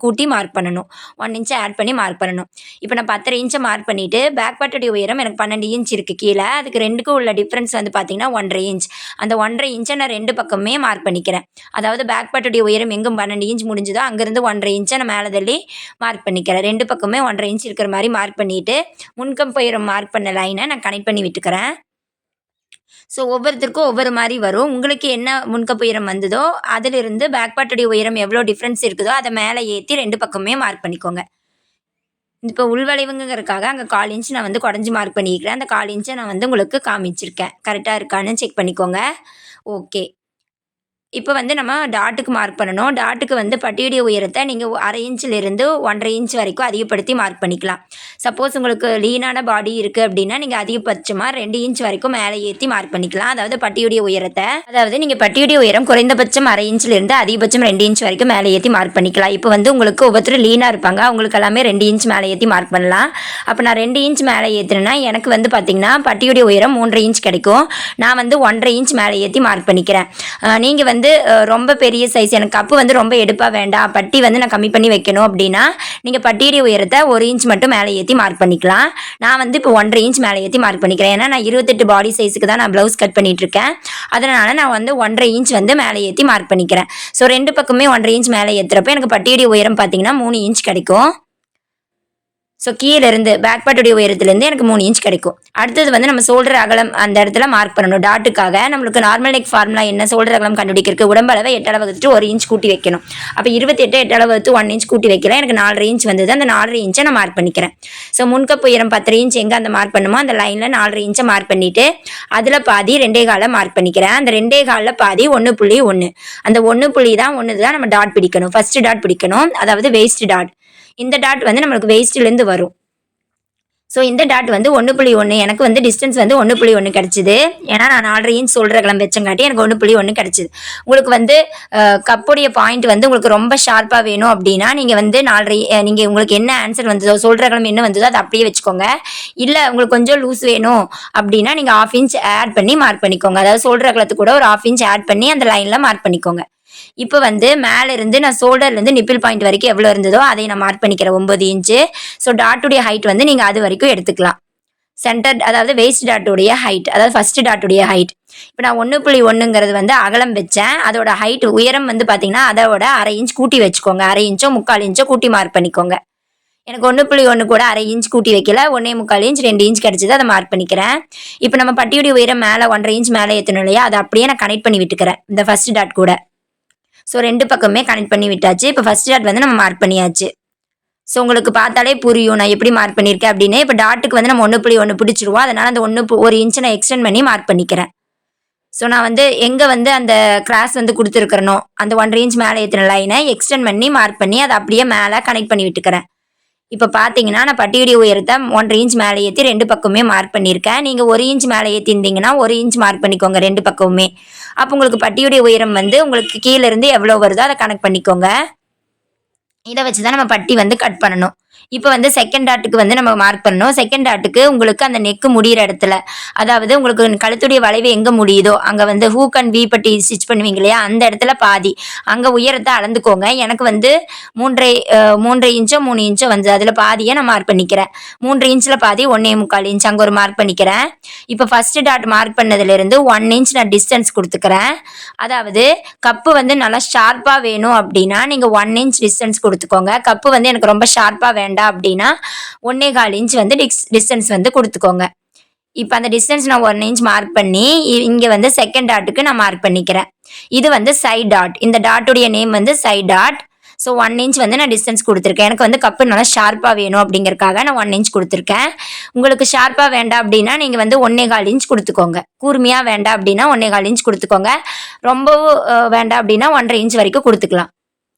கூட்டி மார்க் பண்ணணும். 1 இன்ச் ஆட் பண்ணி மார்க் பண்ணணும். இப்போ நான் 10 1/2 இன்ச்ச மார்க் பண்ணிட்டு, பேக் பார்ட்டுடைய உயரம் எனக்கு 12 இன்ச் இருக்கு கீழ. அதுக்கு 2க்கும் உள்ள டிஃபரன்ஸ் வந்து பார்த்தீங்கன்னா 1 1/2 இன்ச். அந்த 1 1/2 இன்ச்ச நான் 2 பக்கமே மார்க் பண்ணிக்கிறேன். அதாவது பேக் பார்ட்டுடைய உயரம் எங்க 12 இன்ச் முடிஞ்சுதோ, அங்கேருந்து 1 1/2 இன்ச்ச நான் மேல தள்ளி மார்க் பண்ணிக்கிறேன். 2 பக்கமே 1 1/2 இன்ச் இருக்கிற மாரி மார்க் பண்ணிட்டு, முன்கப்பு உயரம் மார்க் பண்ண லைன நான் கனெக்ட் பண்ணி விட்டுக்கிறேன். ஸோ ஒவ்வொருத்தருக்கும் ஒவ்வொரு மாரி வரும். உங்களுக்கு என்ன முன்கப்பு உயரம் வந்ததோ, அதிலிருந்து பேக் பார்ட்டுடைய உயரம் எவ்வளோ டிஃபரன்ஸ் இருக்குதோ, அத மேல ஏத்தி 2 பக்கமே மார்க் பண்ணிக்கோங்க. இப்போ உள்வளைவுங்கறதுக்காக அங்க 1/4 இன்ச் நான் வந்து கொடஞ்சு மார்க் பண்ணிக்கிறேன். அந்த 1/4 இன்ச்ச நான் வந்து உங்களுக்கு காமிச்சிருக்கேன். கரெக்ட்டா இருக்கான்னு செக் பண்ணிக்கோங்க. ஓகே. இப்ப வந்து நம்ம டாட்டுக்கு மார்க் பண்ணணும். டாட்டுக்கு வந்து பட்டியுடைய உயரத்த நீங்க 1/2 இன்ச்லேருந்து 1 1/2 இன்ச் வரைக்கும் அதிகப்படுத்தி மார்க் பண்ணிக்கலாம். சப்போஸ் உங்களுக்கு லீனான பாடி இருக்கு அப்டின்னா, நீங்க அதிகபட்சமா 2 இன்ச் வரைக்கும் மேல ஏத்தி மார்க் பண்ணிக்கலாம். அதாவது பட்டியுடைய உயரத்த. அதாவது நீங்க பட்டியுடைய உயரம் குறைந்தபட்சம் 1/2 இன்ச்லேருந்து அதிகபட்சம் 2 இன்ச் வரைக்கும் மேல ஏத்தி மார்க் பண்ணிக்கலாம். இப்ப வந்து உங்களுக்கு ஒவ்வொருத்தரும் லீனா இருப்பாங்க. அவங்களுக்கு எல்லாமே 2 இன்ச் மேல ஏத்தி மார்க் பண்ணலாம். அப்ப நான் 2 இன்ச் மேல ஏத்துனேன்னா, எனக்கு வந்து பார்த்தீங்கன்னா, பட்டியுடைய உயரம் 3 1/2 இன்ச் கிடைக்கும். நான் வந்து 1 1/2 இன்ச் மேல ஏத்தி மார்க் பண்ணிக்கிறேன். நீங்க வந்து ரொம்ப பெரிய சைஸ் எனக்கு கப்பு வந்து ரொம்ப எடுப்பா வேண்டாம், பட்டி வந்து நான் கம்மி பண்ணி வைக்கணும் அப்படின்னா, நீங்க பட்டியுடைய உயரத்த 1 இன்ச் மட்டும் மேல ஏத்தி மார்க் பண்ணிக்கலாம். நான் வந்து இப்போ 1 1/2 இன்ச் மேல ஏத்தி மார்க் பண்ணிக்கிறேன். ஏன்னா நான் 28 பாடி சைஸுக்கு தான் நான் ப்ளவுஸ் கட் பண்ணிட்டு இருக்கேன். அதனால நான் வந்து 1 1/2 இன்ச் வந்து மேல ஏத்தி மார்க் பண்ணிக்கிறேன். ஸோ 2 பக்கமே 1 1/2 இன்ச் மேல ஏத்துறப்ப எனக்கு பட்டியுடைய உயரம் பார்த்தீங்கன்னா 3 இன்ச் கிடைக்கும். ஸோ கீழேருந்து பேக் பார்ட்டுடைய உயரத்துலேருந்து எனக்கு 3 இன்ச் கிடைக்கும். அடுத்தது வந்து நம்ம ஷோல்டர் அகலம் அந்த இடத்துல மார்க் பண்ணணும். டாட்டுக்காக நம்மளுக்கு நார்மல் நெக் ஃபார்முலா என்ன ஷோல்டர் அகலம் கண்டுபிடிக்கிறதுக்கு உடம்பளவை 8 அளவு வச்சுட்டு 1 இன்ச் கூட்டி வைக்கணும். அப்போ 28 8 அளவு வச்சு 1 இன்ச் கூட்டி வைக்கலாம். எனக்கு 4 1/2 இன்ச் வந்தது. அந்த 4 1/2 இன்ச்சை நான் மார்க் பண்ணிக்கிறேன். ஸோ முன்கப்பு உயரம் 10 1/2 இன்ச் எங்கே அந்த மார்க் பண்ணுமோ அந்த லைனில் 4 1/2 இன்ச்சை மார்க் பண்ணிவிட்டு அதில் பாதி 2 1/4 மார்க் பண்ணிக்கிறேன். அந்த 2 1/4 பாதி 1.1. அந்த 1 தான் நம்ம டாட் பிடிக்கணும். ஃபர்ஸ்ட் டாட் பிடிக்கணும். அதாவது வேஸ்ட் டாட். இந்த டாட் வந்து நம்மளுக்கு வேஸ்ட்லேருந்து வரும். ஸோ இந்த டாட் வந்து 1.1 எனக்கு வந்து டிஸ்டன்ஸ் வந்து 1.1 கிடச்சிது. ஏன்னா நான் 4 1/2 இன்ச் ஷோல்டர் அகலம் வச்சங்காட்டி எனக்கு 1.1 கிடச்சிது. உங்களுக்கு வந்து கப்புடைய பாயிண்ட் வந்து உங்களுக்கு ரொம்ப ஷார்ப்பாக வேணும் அப்படின்னா நீங்கள் வந்து 4 1/2 நீங்கள் உங்களுக்கு என்ன ஆன்சர் வந்ததோ ஷோல்டர் அகலம் என்ன வந்ததோ அதை அப்படியே வச்சுக்கோங்க. இல்லை உங்களுக்கு கொஞ்சம் லூஸ் வேணும் அப்படின்னா நீங்கள் 1/2 இன்ச் ஆட் பண்ணி மார்க் பண்ணிக்கோங்க. அதாவது ஷோல்டர் அகலத்துக்கு கூட ஒரு 1/2 இன்ச் ஆட் பண்ணி அந்த லைனில் மார்க் பண்ணிக்கோங்க. இப்போ வந்து மேலே இருந்து நான் ஷோல்டர்லேருந்து நிப்பிள் பாயிண்ட் வரைக்கும் எவ்வளோ இருந்ததோ அதை நான் மார்க் பண்ணிக்கிறேன் 9 இன்ச்சு. ஸோ டாட்டுடைய ஹைட் வந்து நீங்கள் அது வரைக்கும் எடுத்துக்கலாம். சென்டர் அதாவது வேஸ்ட் டாட்டுடைய ஹைட், அதாவது ஃபர்ஸ்ட் டாட்டுடைய ஹைட். இப்போ நான் 1.1ங்கிறது வந்து அகலம் வச்சேன். அதோட ஹைட் உயரம் வந்து பார்த்தீங்கன்னா, அதோட 1/2 இன்ச் கூட்டி வச்சுக்கோங்க. 1/2 இன்ச்சோ 3/4 இன்ச்சோ கூட்டி மார்க் பண்ணிக்கோங்க. எனக்கு 1.1 கூட 1/2 இன்ச் கூட்டி வைக்கல. 1.25 இன்ச் 2 இன்ச் கிடைச்சது. அதை மார்க் பண்ணிக்கிறேன். இப்போ நம்ம பட்டியுடைய உயரம் மேலே 1.5 இன்ச் மேலே ஏற்றணும் இல்லையா? அதை அப்படியே நான் கனெக்ட் பண்ணி விட்டுக்கிறேன் இந்த ஃபர்ஸ்ட் டாட் கூட. ஸோ 2 பக்கமே கனெக்ட் பண்ணி விட்டாச்சு. இப்போ ஃபர்ஸ்ட் டாட் வந்து நம்ம மார்க் பண்ணியாச்சு. ஸோ உங்களுக்கு பார்த்தாலே புரியும் நான் எப்படி மார்க் பண்ணியிருக்கேன் அப்படின்னு. இப்போ டாட்டுக்கு வந்து நம்ம 1.1 பிடிச்சிருவோம். அதனால அந்த 1 இன்ச் நான் எக்ஸ்டெண்ட் பண்ணி மார்க் பண்ணிக்கிறேன். ஸோ நான் வந்து எங்கே வந்து அந்த கிராஸ் வந்து கொடுத்துருக்கிறனோ அந்த 1.5 இன்ச் மேலே ஏற்றின லைனை எக்ஸ்டெண்ட் பண்ணி மார்க் பண்ணி அதை அப்படியே மேலே கனெக்ட் பண்ணி விட்டுக்கிறேன். இப்போ பார்த்தீங்கன்னா நான் பட்டியுடைய உயரத்தை 1.5 இன்ச் மேலே ஏற்றி 2 பக்கமே மார்க் பண்ணியிருக்கேன். நீங்கள் 1 இன்ச் மேலே ஏற்றிருந்தீங்கன்னா 1 இன்ச் மார்க் பண்ணிக்கோங்க 2 பக்கமுமே. அப்போ உங்களுக்கு பட்டியுடைய உயரம் வந்து உங்களுக்கு கீழே இருந்து எவ்வளோ வருதோ அதை கணக்கு பண்ணிக்கோங்க. இதை வச்சு தான் நம்ம பட்டி வந்து கட் பண்ணணும். இப்போ வந்து செகண்ட் டாட்டுக்கு வந்து நம்ம மார்க் பண்ணணும். செகண்ட் டாட்டுக்கு உங்களுக்கு அந்த நெக்கு முடிகிற இடத்துல, அதாவது உங்களுக்கு கழுத்துடைய வளைவு எங்கே முடியுதோ அங்கே வந்து ஹூக் அண்ட் வி பட்டி ஸ்டிச் பண்ணுவீங்க இல்லையா, அந்த இடத்துல பாதி அங்கே உயரத்தை அளந்துக்கோங்க. எனக்கு வந்து 3 இன்ச்சோ 3 இன்ச்சோ வந்து அதில் பாதியை நான் மார்க் பண்ணிக்கிறேன். 3 இன்ச்சில் பாதி 1.25 இன்ச் அங்கே ஒரு மார்க் பண்ணிக்கிறேன். இப்போ ஃபர்ஸ்ட் டாட் மார்க் பண்ணதுலேருந்து 1 இன்ச் நான் டிஸ்டன்ஸ் கொடுத்துக்கிறேன். அதாவது கப்பு வந்து நல்லா ஷார்ப்பாக வேணும் அப்படின்னா நீங்கள் 1 இன்ச் டிஸ்டன்ஸ் கொடுத்துக்கோங்க. கப்பு வந்து எனக்கு ரொம்ப ஷார்ப்பாக வேண்டாம் அப்படின்னா 1.25 இன்ச் வந்து டிஸ்டன்ஸ் வந்து கொடுத்துக்கோங்க. இப்போ அந்த டிஸ்டன்ஸ் நான் 1 இன்ச் மார்க் பண்ணி இங்கே வந்து செகண்ட் டாட்டுக்கு நான் மார்க் பண்ணிக்கிறேன். இது வந்து சைட் டாட். இந்த டாட்டுடைய நேம் வந்து சைட் டாட். ஸோ 1 இன்ச் வந்து நான் டிஸ்டன்ஸ் கொடுத்துருக்கேன். எனக்கு வந்து கப்பு நல்லா ஷார்ப்பாக வேணும் அப்படிங்கிறதுக்காக நான் 1 இன்ச் கொடுத்துருக்கேன். உங்களுக்கு ஷார்ப்பாக வேண்டாம் அப்படின்னா நீங்கள் வந்து 1.25 இன்ச் கொடுத்துக்கோங்க. கூர்மையாக வேண்டாம் அப்படின்னா 1.25 இன்ச் கொடுத்துக்கோங்க. ரொம்பவும் வேண்டாம் அப்படின்னா 1.5 இன்ச் வரைக்கும் கொடுத்துக்கலாம்.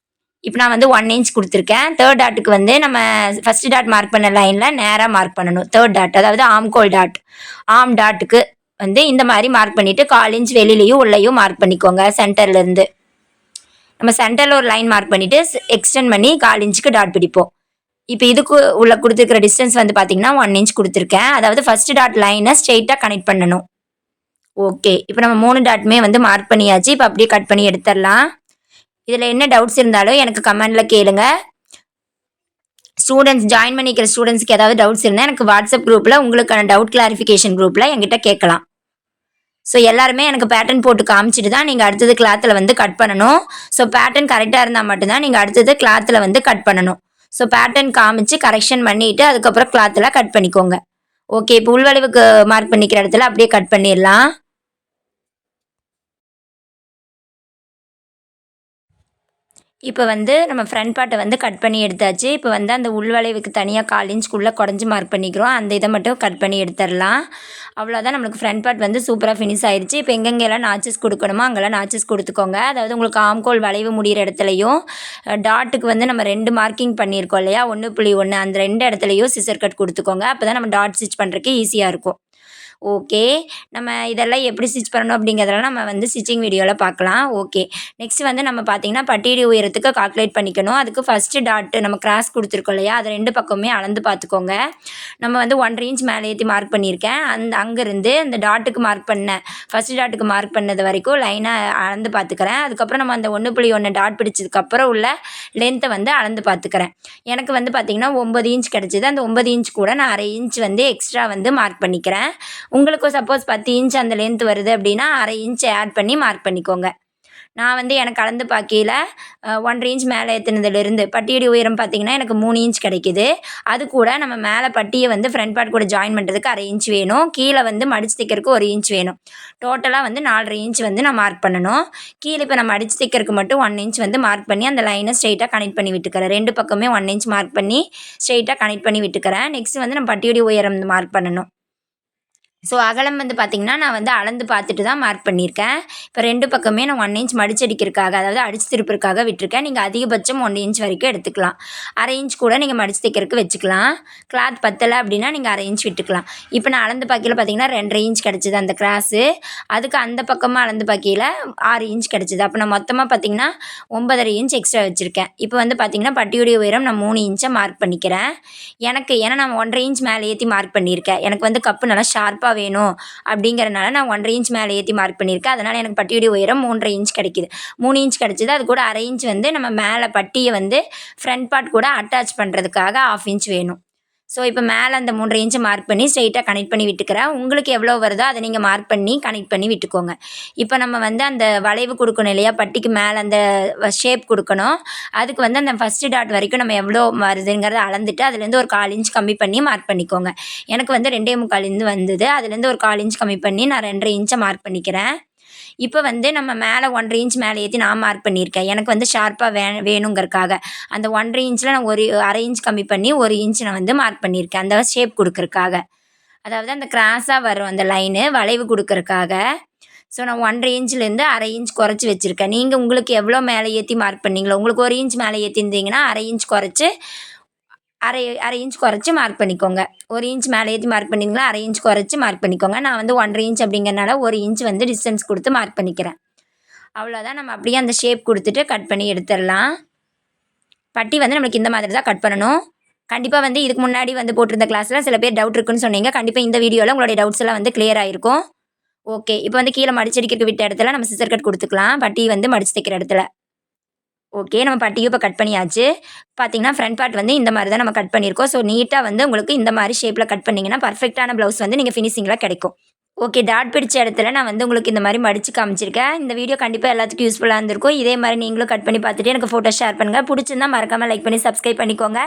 இப்போ நான் வந்து 1 இன்ச் கொடுத்துருக்கேன். தேர்ட் டாட்டுக்கு வந்து நம்ம ஃபர்ஸ்ட் டாட் மார்க் பண்ண லைனில் நேராக மார்க் பண்ணணும். தேர்ட் டாட் அதாவது ஆம்கோல் டாட். ஆம் டாட்டுக்கு வந்து இந்த மாதிரி மார்க் பண்ணிவிட்டு 1/4 இன்ச் வெளியிலையும் உள்ளேயும் மார்க் பண்ணிக்கோங்க. சென்டர்லேருந்து நம்ம சென்டரில் ஒரு லைன் மார்க் பண்ணிவிட்டு எக்ஸ்டெண்ட் பண்ணி 1/4 இன்ச்சுக்கு டாட் பிடிப்போம். இப்போ இதுக்கு உள்ள கொடுத்துருக்கிற டிஸ்டன்ஸ் வந்து பார்த்தீங்கன்னா 1 இன்ச் கொடுத்துருக்கேன். அதாவது ஃபர்ஸ்ட் டாட் லைனை ஸ்ட்ரெயிட்டாக கனெக்ட் பண்ணணும். ஓகே, இப்போ நம்ம 3 டாட்டுமே வந்து மார்க் பண்ணியாச்சு. இப்போ அப்படியே கட் பண்ணி எடுத்துடலாம். இதில் என்ன டவுட்ஸ் இருந்தாலும் எனக்கு கமெண்டில் கேளுங்க. ஸ்டூடெண்ட்ஸ் ஜாயின் பண்ணிக்கிற ஸ்டூடெண்ட்ஸ்க்கு ஏதாவது டவுட்ஸ் இருந்தால் எனக்கு வாட்ஸ்அப் குரூப்பில் உங்களுக்கான டவுட் கிளாரிஃபிகேஷன் குரூப்பில் என்கிட்ட கேட்கலாம். ஸோ எல்லாருமே எனக்கு பேட்டர்ன் போட்டு காமிச்சிட்டு தான் நீங்கள் அடுத்தது கிளாத்தில் வந்து கட் பண்ணணும். ஸோ பேட்டர்ன் கரெக்டாக இருந்தால் மட்டும்தான் நீங்கள் அடுத்தது கிளாத்தில் வந்து கட் பண்ணணும். ஸோ பேட்டர்ன் காமிச்சு கரெக்ஷன் பண்ணிவிட்டு அதுக்கப்புறம் கிளாத்தில் கட் பண்ணிக்கோங்க. ஓகே, இப்போ உள்வளைவுக்கு மார்க் பண்ணிக்கிற இடத்துல அப்படியே கட் பண்ணிடலாம். இப்போ வந்து நம்ம ஃப்ரண்ட் பார்ட்டை வந்து கட் பண்ணி எடுத்தாச்சு. இப்போ வந்து அந்த உள்வளைவுக்கு தனியாக 1/4 இன்ச்சுக்குள்ளே குறைஞ்சி மார்க் பண்ணிக்கிறோம். அந்த இதை மட்டும் கட் பண்ணி எடுத்துடலாம். அவ்வளோதான், நம்மளுக்கு ஃப்ரண்ட் பார்ட் வந்து சூப்பராக ஃபினிஷ் ஆயிடுச்சு. இப்போ எங்கெங்கெல்லாம் நாச்சஸ் கொடுக்கணுமோ அங்கெல்லாம் நாச்சஸ் கொடுத்துக்கோங்க. அதாவது உங்களுக்கு ஆம்கோல் வளைவு முடிகிற இடத்துலையும் டாட்டுக்கு வந்து நம்ம 2 மார்க்கிங் பண்ணியிருக்கோம் இல்லையா, 1.1 அந்த 2 இடத்துலையும் சிசர் கட் கொடுத்துக்கோங்க. அப்போ தான் நம்ம டாட் ஸ்டிச் பண்ணுறதுக்கு ஈஸியாக இருக்கும். ஓகே, நம்ம இதெல்லாம் எப்படி ஸ்டிச் பண்ணணும் அப்படிங்கிறதெல்லாம் நம்ம வந்து ஸ்டிச்சிங் வீடியோவில் பார்க்கலாம். ஓகே, நெக்ஸ்ட் வந்து நம்ம பார்த்தீங்கன்னா பட்டியடி உயரத்துக்கு கால்குலேட் பண்ணிக்கணும். அதுக்கு ஃபஸ்ட்டு டாட்டு நம்ம கிராஸ் கொடுத்துருக்கோம் இல்லையா, அது 2 பக்கமே அளந்து பார்த்துக்கோங்க. நம்ம வந்து 1.5 இன்ச் மேலே ஏற்றி மார்க் பண்ணியிருக்கேன். அங்கேருந்து அந்த டாட்டுக்கு மார்க் பண்ண ஃபஸ்ட்டு டாட்டுக்கு மார்க் பண்ணது வரைக்கும் லைனாக அளந்து பார்த்துக்கிறேன். அதுக்கப்புறம் நம்ம அந்த 1.1 டாட் பிடிச்சதுக்கப்புறம் உள்ள லென்த்தை வந்து அளந்து பார்த்துக்கிறேன். எனக்கு வந்து பார்த்திங்கன்னா 9 இன்ச் கிடச்சிது. அந்த 9 இன்ச் கூட நான் 1/2 இன்ச் வந்து எக்ஸ்ட்ரா வந்து மார்க் பண்ணிக்கிறேன். உங்களுக்கு சப்போஸ் 10 இன்ச் அந்த லென்த் வருது அப்படின்னா 1/2 இன்ச் ஆட் பண்ணி மார்க் பண்ணிக்கோங்க. நான் வந்து எனக்கு அளந்து பார்க்கையில 1.5 இன்ச் மேலே ஏற்றினதுலேருந்து பட்டியடி உயரம் பார்த்திங்கன்னா எனக்கு 3 இன்ச் கிடைக்கிது. அது கூட நம்ம மேலே பட்டியை வந்து ஃப்ரண்ட் பார்ட் கூட ஜாயின் பண்ணுறதுக்கு 1/2 இன்ச் வேணும். கீழே வந்து மடிச்சு தைக்கிறதுக்கு 1 இன்ச் வேணும். டோட்டலாக வந்து 4.5 இன்ச் வந்து நான் மார்க் பண்ணணும். கீழே இப்போ நான் மடிச்சு தைக்கிறதுக்கு மட்டும் 1 இன்ச் வந்து மார்க் பண்ணி அந்த லைனை ஸ்ட்ரெயிட்டாக கனெக்ட் பண்ணி விட்டுக்கிறேன். 2 பக்கமே 1 இன்ச் மார்க் பண்ணி ஸ்ட்ரெயிட்டாக கனெக்ட் பண்ணி விட்டுக்கிறேன். நெக்ஸ்ட் வந்து நம்ம பட்டியடி உயரம் மார்க் பண்ணணும். ஸோ அகலம் வந்து பார்த்திங்கன்னா நான் வந்து அளந்து பார்த்துட்டு தான் மார்க் பண்ணியிருக்கேன். இப்போ 2 பக்கமே நான் 1 இன்ச் மடிச்சடிக்கிறதுக்காக அதாவது அடிச்சு திருப்புறதுக்காக விட்டுருக்கேன். நீங்கள் அதிகபட்சம் 1 இன்ச் வரைக்கும் எடுத்துக்கலாம். 1/2 இன்ச் கூட நீங்கள் மடிச்சு தைக்கிறதுக்கு வச்சுக்கலாம். கிளாத் பத்தலை அப்படின்னா நீங்கள் 1/2 இன்ச் விட்டுக்கலாம். இப்போ நான் அளந்து பார்க்கையில் பார்த்திங்கன்னா 2.5 இன்ச் கிடச்சிது அந்த கிராஸு. அதுக்கு அந்த பக்கமாக அளந்து பார்க்கையில் 6 இன்ச் கிடச்சிது. அப்போ நான் மொத்தமாக பார்த்திங்கன்னா 9.5 இன்ச் எக்ஸ்ட்ரா வச்சுருக்கேன். இப்போ வந்து பார்த்திங்கன்னா பட்டியுடைய உயரம் நான் 3 இன்ச்சை மார்க் பண்ணிக்கிறேன். ஏன்னா நான் 1.5 இன்ச் மேலே ஏற்றி மார்க் பண்ணியிருக்கேன். எனக்கு வந்து கப்பு நல்லா ஷார்ப்பாக வேணும் அப்படிங்கிறனால நான் 1.5 இன்ச் மேலே ஏற்றி மார்க் பண்ணியிருக்கேன். அதனால் எனக்கு பட்டியுடைய உயரம் 3.5 இன்ச் கிடைக்கிது. 3 இன்ச் கிடச்சிது. அது கூட 1/2 இன்ச் வந்து நம்ம மேலே பட்டியை வந்து ஃப்ரண்ட் பார்ட் கூட அட்டாச் பண்ணுறதுக்காக 1/2 இன்ச் வேணும். ஸோ இப்போ மேலே அந்த 3.5 இன்ச்சு மார்க் பண்ணி ஸ்ட்ரெயிட்டாக கனெக்ட் பண்ணி விட்டுக்கிறேன். உங்களுக்கு எவ்வளோ வருதோ அதை நீங்கள் மார்க் பண்ணி கனெக்ட் பண்ணி விட்டுக்கோங்க. இப்போ நம்ம வந்து அந்த வளைவு கொடுக்கணும் இல்லையா, பட்டிக்கு மேலே அந்த ஷேப் கொடுக்கணும். அதுக்கு வந்து அந்த ஃபஸ்ட்டு டாட் வரைக்கும் நம்ம எவ்வளோ வருதுங்கிறத அளந்துட்டு அதுலேருந்து ஒரு 1/4 இன்ச் கம்மி பண்ணி மார்க் பண்ணிக்கோங்க. எனக்கு வந்து 2.25 வந்தது. அதுலேருந்து ஒரு 1/4 இன்ச் கம்மி பண்ணி நான் 2.5 இன்ச்சை மார்க் பண்ணிக்கிறேன். இப்போ வந்து நம்ம மேலே 1.5 இன்ச் மேலே ஏற்றி நான் மார்க் பண்ணியிருக்கேன். எனக்கு வந்து ஷார்ப்பாக வேணுங்கிறக்காக. அந்த 1.5 இன்ச்சில் நான் ஒரு 1/2 இன்ச் கம்மி பண்ணி 1 இன்ச் நான் வந்து மார்க் பண்ணியிருக்கேன். அந்த ஷேப் கொடுக்கறக்காக. அதாவது அந்த கிராஸாக வரும் அந்த லைனு வளைவு கொடுக்கறக்காக. ஸோ நான் 1.5 இன்ச்லேருந்து 1/2 இன்ச் குறைச்சி வச்சுருக்கேன். நீங்கள் உங்களுக்கு எவ்வளோ மேலே ஏற்றி மார்க் பண்ணீங்களோ, உங்களுக்கு 1 இன்ச் மேலே ஏற்றிருந்தீங்கன்னா 1/2 இன்ச் குறைச்சி அரை இன்ச் குறைச்சி மார்க் பண்ணிக்கோங்க. 1 இன்ச் மேலே ஏற்றி மார்க் பண்ணிங்களா 1/2 இன்ச் குறைச்சி மார்க் பண்ணிக்கோங்க. நான் வந்து 1.5 இன்ச் அப்படிங்கிறனால 1 இன்ச் வந்து டிஸ்டன்ஸ் கொடுத்து மார்க் பண்ணிக்கிறேன். அவ்வளோதான். நம்ம அப்படியே அந்த ஷேப் கொடுத்துட்டு கட் பண்ணி எடுத்துடலாம். பட்டி வந்து நம்மளுக்கு இந்த மாதிரி தான் கட் பண்ணணும். கண்டிப்பாக வந்து இதுக்கு முன்னாடி வந்து போட்டிருந்த கிளாஸில் சில பேர் டவுட் இருக்குன்னு சொன்னீங்க. கண்டிப்பாக இந்த வீடியோவில் உங்களுடைய டவுட்ஸ் எல்லாம் வந்து கிளியர் ஆகிருக்கும். ஓகே, இப்போ வந்து கீழே மடிச்சடிக்கிறதுக்கு விட்ட இடத்துல நம்ம சிசர் கட் கொடுத்துக்கலாம். பட்டி வந்து மடிச்சு தைக்கிற இடத்துல. ஓகே, நம்ம பட்டியும் இப்போ கட் பண்ணியாச்சு. பார்த்தீங்கன்னா ஃப்ரண்ட் பார்ட் வந்து இந்த மாதிரி தான் நம்ம கட் பண்ணியிருக்கோம். ஸோ நீட்டாக வந்து உங்களுக்கு இந்த மாதிரி ஷேப்பில் கட் பண்ணிங்கன்னா பர்ஃபெக்டான ப்ளவுஸ் வந்து நீங்கள் ஃபினிஷிங்கில் கிடைக்கும். ஓகே, டாட் பிடிச்ச இடத்துல நான் வந்து உங்களுக்கு இந்த மாதிரி மடித்து காமிச்சிருக்கேன். இந்த வீடியோ கண்டிப்பாக எல்லாத்துக்கும் யூஸ்ஃபுல்லாக இருந்திருக்கும். இதே மாதிரி நீங்களும் கட் பண்ணி பார்த்துட்டு எனக்கு ஃபோட்டோ ஷேர் பண்ணுங்கள். பிடிச்சிருந்தா மறக்காமல் லைக் பண்ணி சப்ஸ்கிரைப் பண்ணிக்கோங்க.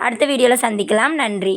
அடுத்த வீடியோவில் சந்திக்கலாம். நன்றி.